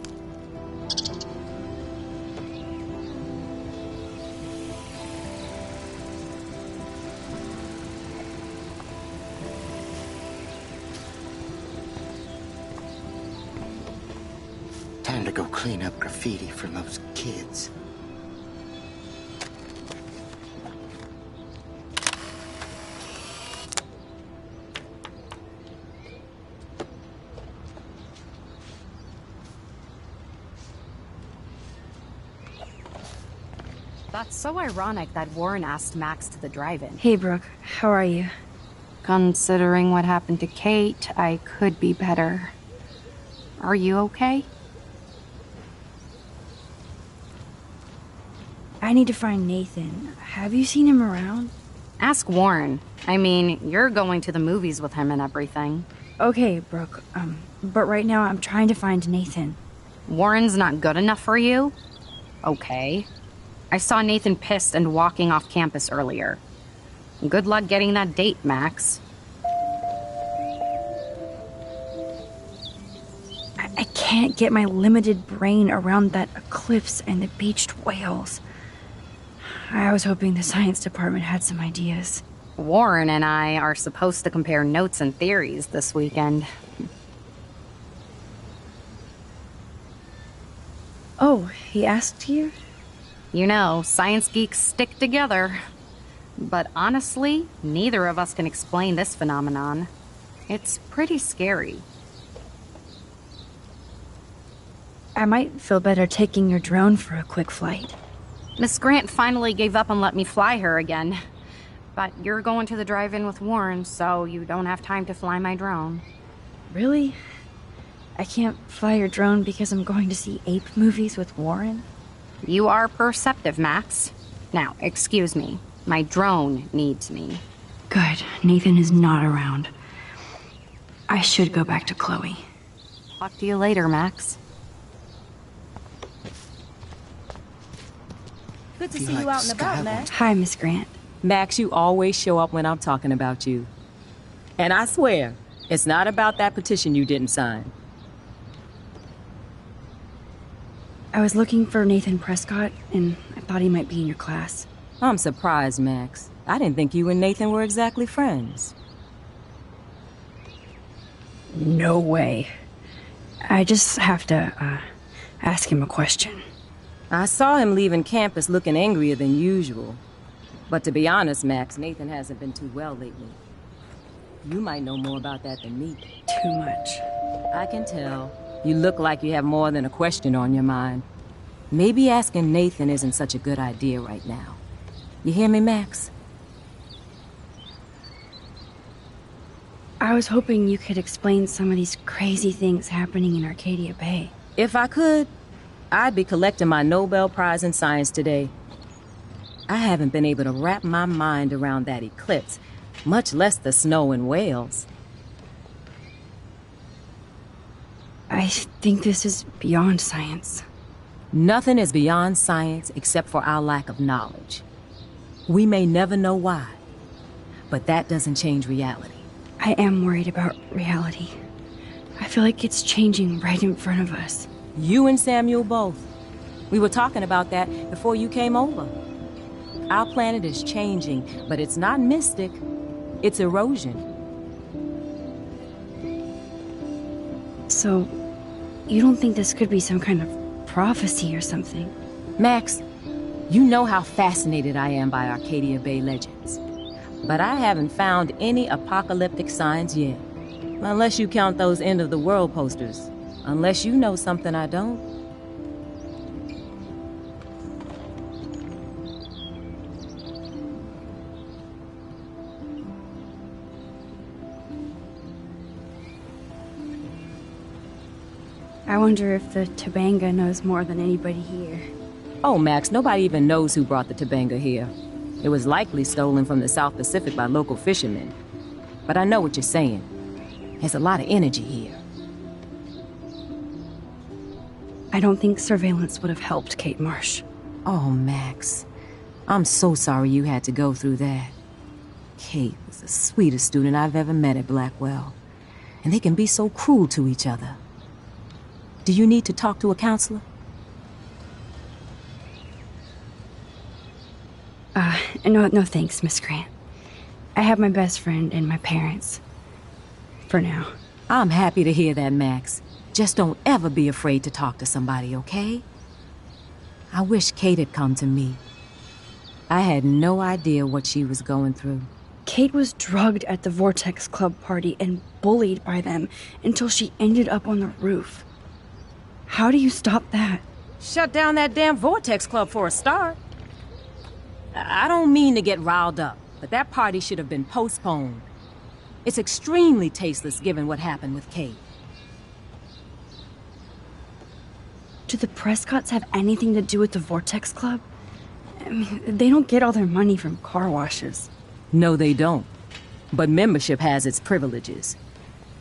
N: Time to go clean up graffiti from those kids.
G: That's so ironic that Warren asked Max to the drive-in.
A: Hey, Brooke. How are you?
G: Considering what happened to Kate, I could be better. Are you okay?
A: I need to find Nathan. Have you seen him around?
G: Ask Warren. I mean, you're going to the movies with him and everything.
A: Okay, Brooke. But right now I'm trying to find Nathan.
G: Warren's not good enough for you? Okay. I saw Nathan pissed and walking off campus earlier. Good luck getting that date, Max.
A: I can't get my limited brain around that eclipse and the beached whales. I was hoping the science department had some ideas.
G: Warren and I are supposed to compare notes and theories this weekend.
A: Oh, he asked you?
G: You know, science geeks stick together. But honestly, neither of us can explain this phenomenon. It's pretty scary.
A: I might feel better taking your drone for a quick flight.
G: Miss Grant finally gave up and let me fly her again. But you're going to the drive-in with Warren, so you don't have time to fly my drone.
A: Really? I can't fly your drone because I'm going to see ape movies with Warren?
G: You are perceptive, Max. Now, excuse me. My drone needs me.
A: Good. Nathan is not around. I should go back to Chloe.
G: Talk to you later, Max.
O: Good to see you out and about, Max.
A: Hi, Miss Grant.
P: Max, you always show up when I'm talking about you. And I swear, it's not about that petition you didn't sign.
A: I was looking for Nathan Prescott, and I thought he might be in your class.
P: I'm surprised, Max. I didn't think you and Nathan were exactly friends.
A: No way. I just have to, ask him a question.
P: I saw him leaving campus looking angrier than usual. But to be honest, Max, Nathan hasn't been too well lately. You might know more about that than me.
A: Too much.
P: I can tell. You look like you have more than a question on your mind. Maybe asking Nathan isn't such a good idea right now. You hear me, Max?
A: I was hoping you could explain some of these crazy things happening in Arcadia Bay.
P: If I could, I'd be collecting my Nobel Prize in Science today. I haven't been able to wrap my mind around that eclipse, much less the snow in Wales.
A: I think this is beyond science.
P: Nothing is beyond science except for our lack of knowledge. We may never know why, but that doesn't change reality.
A: I am worried about reality. I feel like it's changing right in front of us.
P: You and Samuel both. We were talking about that before you came over. Our planet is changing, but it's not mystic. It's erosion.
A: So, you don't think this could be some kind of prophecy or something?
P: Max, you know how fascinated I am by Arcadia Bay legends. But I haven't found any apocalyptic signs yet. Unless you count those end-of-the-world posters. Unless you know something I don't.
A: I wonder if the Tobanga knows more than anybody here.
P: Oh, Max, nobody even knows who brought the Tobanga here. It was likely stolen from the South Pacific by local fishermen. But I know what you're saying. There's a lot of energy here.
A: I don't think surveillance would have helped Kate Marsh.
P: Oh, Max. I'm so sorry you had to go through that. Kate was the sweetest student I've ever met at Blackwell. And they can be so cruel to each other. Do you need to talk to a counselor?
A: No thanks, Miss Grant. I have my best friend and my parents. For now.
P: I'm happy to hear that, Max. Just don't ever be afraid to talk to somebody, okay? I wish Kate had come to me. I had no idea what she was going through.
A: Kate was drugged at the Vortex Club party and bullied by them until she ended up on the roof. How do you stop that?
P: Shut down that damn Vortex Club for a start. I don't mean to get riled up, but that party should have been postponed. It's extremely tasteless given what happened with Kate.
A: Do the Prescotts have anything to do with the Vortex Club? I mean, they don't get all their money from car washes.
P: No, they don't. But membership has its privileges.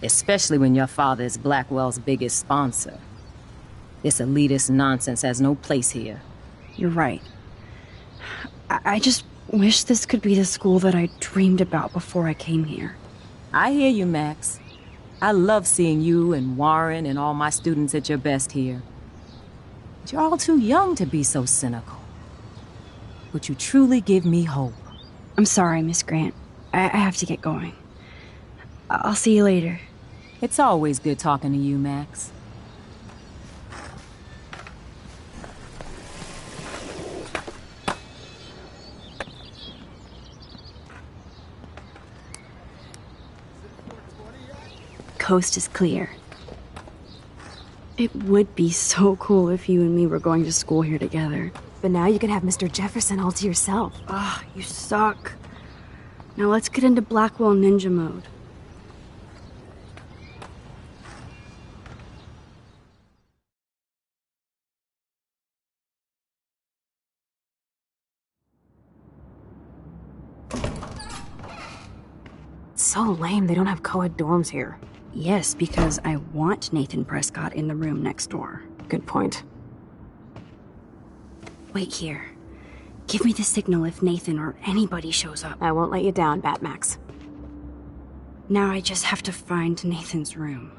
P: Especially when your father is Blackwell's biggest sponsor. This elitist nonsense has no place here.
A: You're right. I just wish this could be the school that I dreamed about before I came here.
P: I hear you, Max. I love seeing you and Warren and all my students at your best here. But you're all too young to be so cynical. But you truly give me hope.
A: I'm sorry, Miss Grant. I have to get going. I'll see you later.
P: It's always good talking to you, Max.
A: Coast is clear. It would be so cool if you and me were going to school here together.
B: But now you can have Mr. Jefferson all to yourself.
A: Ah, you suck. Now let's get into Blackwell Ninja mode.
B: It's so lame they don't have co-ed dorms here.
A: Yes, because I want Nathan Prescott in the room next door.
B: Good point.
A: Wait here. Give me the signal if Nathan or anybody shows up.
B: I won't let you down, Batmax.
A: Now I just have to find Nathan's room.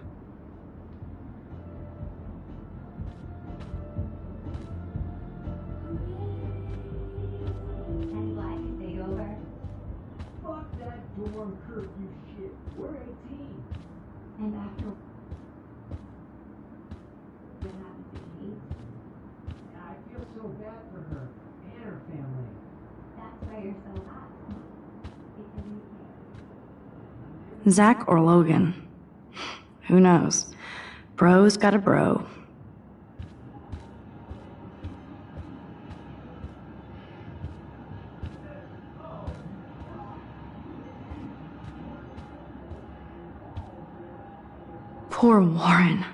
Q: one curfew shit. We're 18.
J: And after
Q: I feel so bad for her and her family.
J: that's why you're so hot. Because you care.
A: Zach or Logan? Who knows? Bro's got a bro. Poor Warren.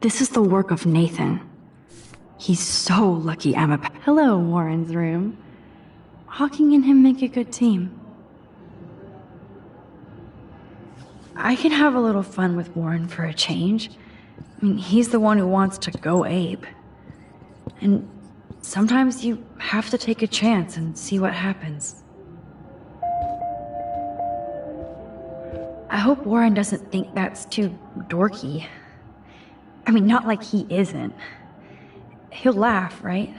A: This is the work of Nathan. He's so lucky I'm a... Hello, Warren's room. Hawking and him make a good team. I can have a little fun with Warren for a change. I mean, he's the one who wants to go ape. And sometimes you have to take a chance and see what happens. I hope Warren doesn't think that's too dorky. I mean, not like he isn't. He'll laugh, right?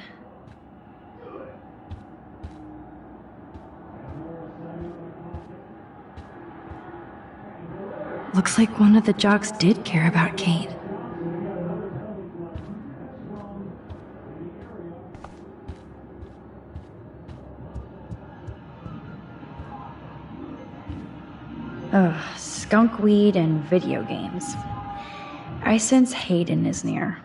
A: Looks like one of the jocks did care about Kate. Ugh, skunk weed and video games. I sense Hayden is near.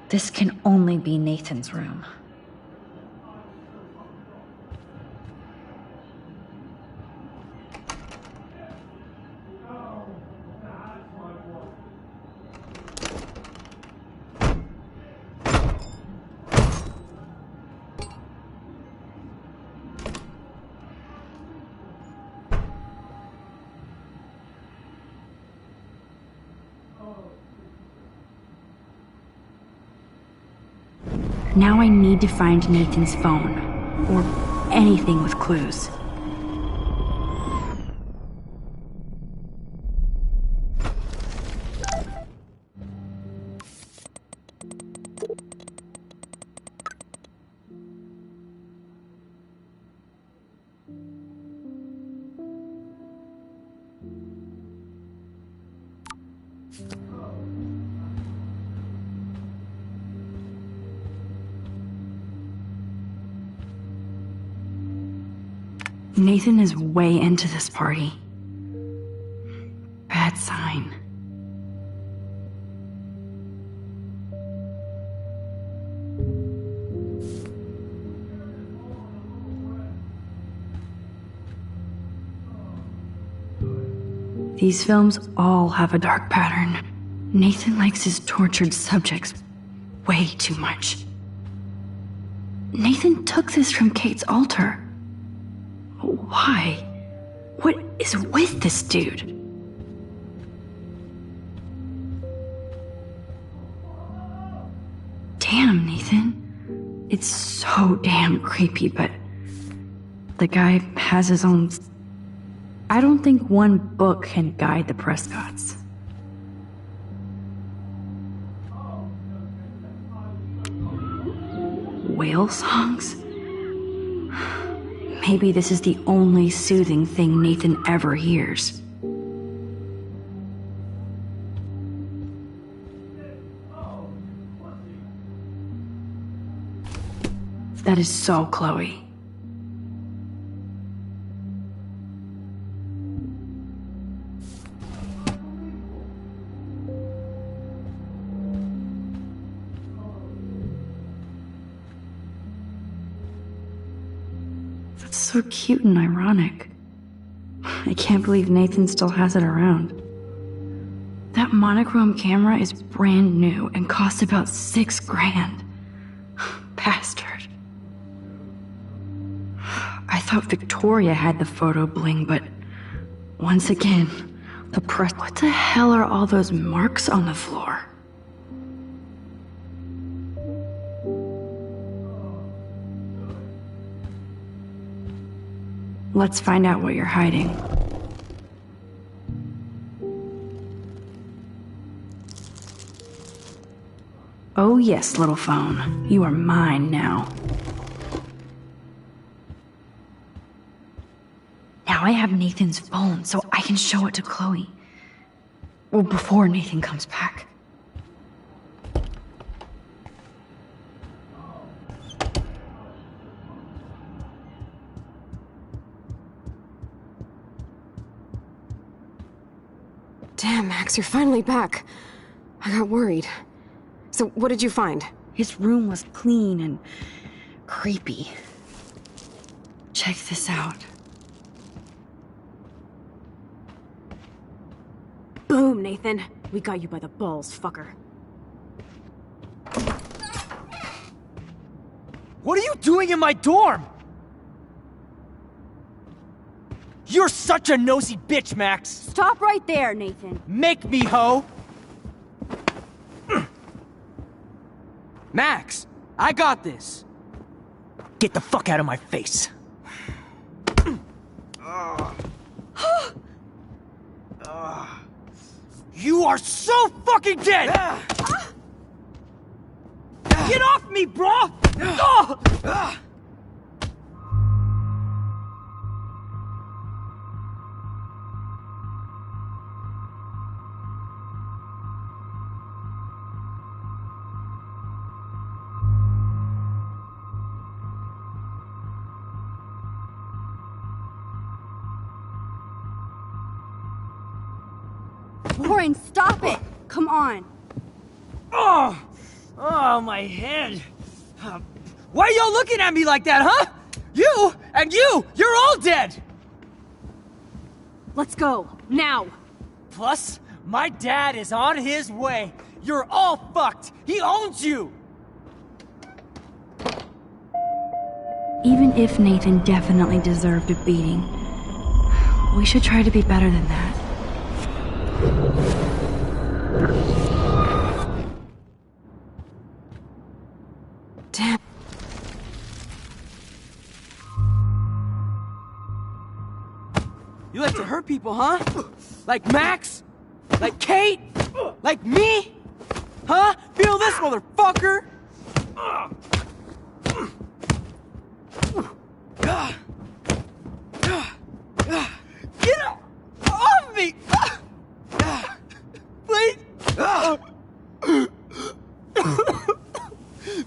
A: This can only be Nathan's room. Now I need to find Nathan's phone, or anything with clues. Nathan is way into this party. Bad sign. These films all have a dark pattern. Nathan likes his tortured subjects way too much. Nathan took this from Kate's altar. Why? What is with this dude? Damn, Nathan. It's so damn creepy, but the guy has his own... I don't think one book can guide the Prescotts. Whale songs? Maybe this is the only soothing thing Nathan ever hears. That is so Chloe. So cute and ironic. I can't believe Nathan still has it around. That monochrome camera is brand new and cost about $6 grand. Bastard. I thought Victoria had the photo bling, but once again, the press. What the hell are all those marks on the floor? Let's find out what you're hiding. Oh yes, little phone. You are mine now. I have Nathan's phone, so I can show it to Chloe. Well, before Nathan comes back.
B: Damn, Max, you're finally back. I got worried. So, what did you find?
A: His room was clean and creepy. Check this out.
B: Boom, Nathan. We got you by the balls, fucker.
C: What are you doing in my dorm? You're such a nosy bitch, Max!
D: Stop right there, Nathan.
C: Make me, ho! Max, I got this. Get the fuck out of my face. You are so fucking dead! Get off me, bro!
D: Warren, stop it! Come on.
C: Oh, my head. Why are y'all looking at me like that, huh? You and you're all dead!
B: Let's go, now!
C: Plus, my dad is on his way. You're all fucked. He owns you!
A: Even if Nathan definitely deserved a beating, we should try to be better than that.
B: Damn.
C: You like to hurt people, huh? Like Max? Like Kate? Like me? Huh? Feel this, motherfucker? Get off me! Please!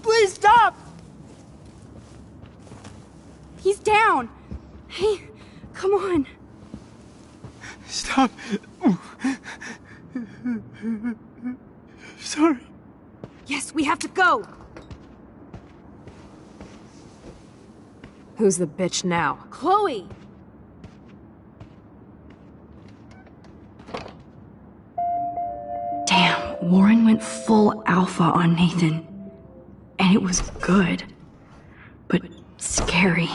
C: Please stop!
D: He's down. Hey, come on.
C: Stop. Sorry.
B: Yes, we have to go! Who's the bitch now?
D: Chloe!
A: Damn, Warren went full alpha on Nathan. And it was good. But scary.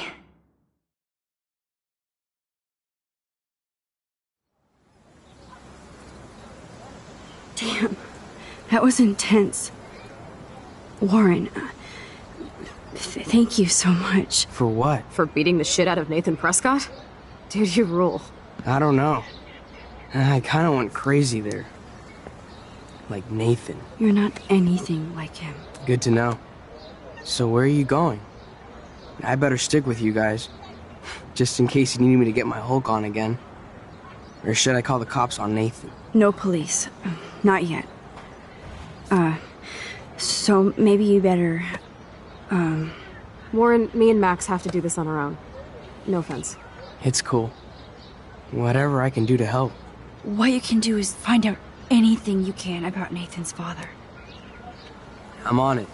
A: Damn, that was intense. Warren, thank you so much.
M: For what?
B: For beating the shit out of Nathan Prescott? Dude, you rule.
M: I don't know. I kinda went crazy there. Like Nathan.
A: You're not anything like him.
M: Good to know. So where are you going? I better stick with you guys. Just in case you need me to get my Hulk on again. Or should I call the cops on Nathan?
A: No police. Not yet. So maybe you better,
B: Warren, me and Max have to do this on our own. No offense.
M: It's cool. Whatever I can do to help.
A: What you can do is find out anything you can about Nathan's father.
M: I'm on it.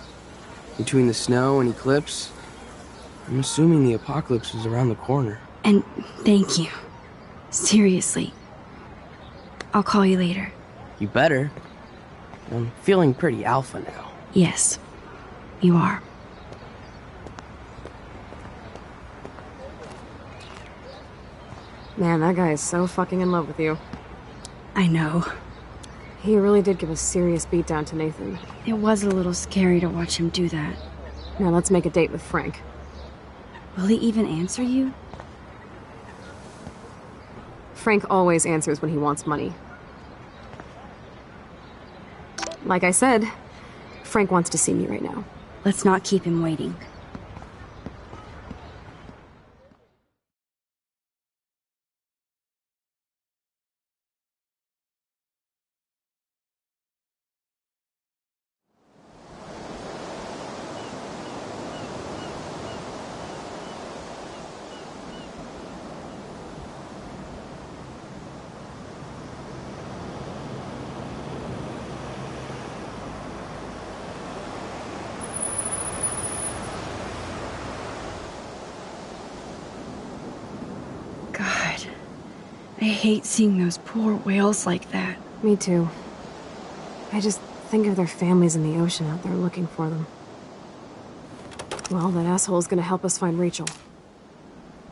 M: Between the snow and eclipse, I'm assuming the apocalypse is around the corner.
A: And thank you. Seriously. I'll call you later.
M: You better. I'm feeling pretty alpha now.
A: Yes, you are.
B: Man, that guy is so fucking in love with you.
A: I know.
B: He really did give a serious beatdown to Nathan.
A: It was a little scary to watch him do that.
B: Now let's make a date with Frank.
A: Will he even answer you?
B: Frank always answers when he wants money. Like I said, Frank wants to see me right now.
A: Let's not keep him waiting. I hate seeing those poor whales like that.
B: Me too. I just think of their families in the ocean out there looking for them. Well, that asshole's gonna help us find Rachel.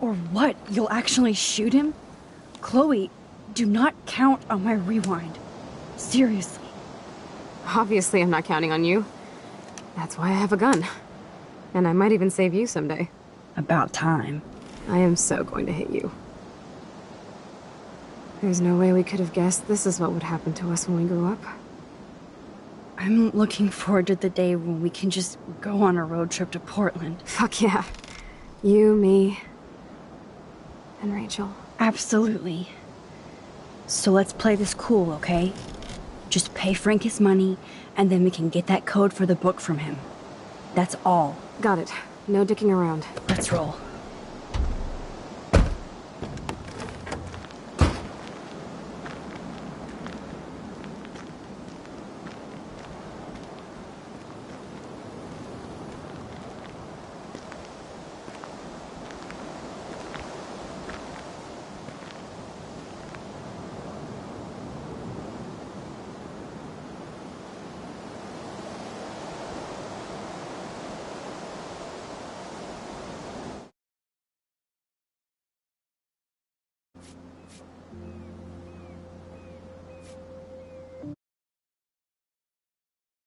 A: Or what? You'll actually shoot him? Chloe, do not count on my rewind. Seriously.
B: Obviously, I'm not counting on you. That's why I have a gun. And I might even save you someday.
A: About time.
B: I am so going to hit you. There's no way we could have guessed this is what would happen to us when we grew up.
A: I'm looking forward to the day when we can just go on a road trip to Portland.
B: Fuck yeah. You, me, and Rachel.
A: Absolutely. So let's play this cool, okay? Just pay Frank his money, and then we can get that code for the book from him. That's all.
B: Got it. No dicking around.
A: Let's roll.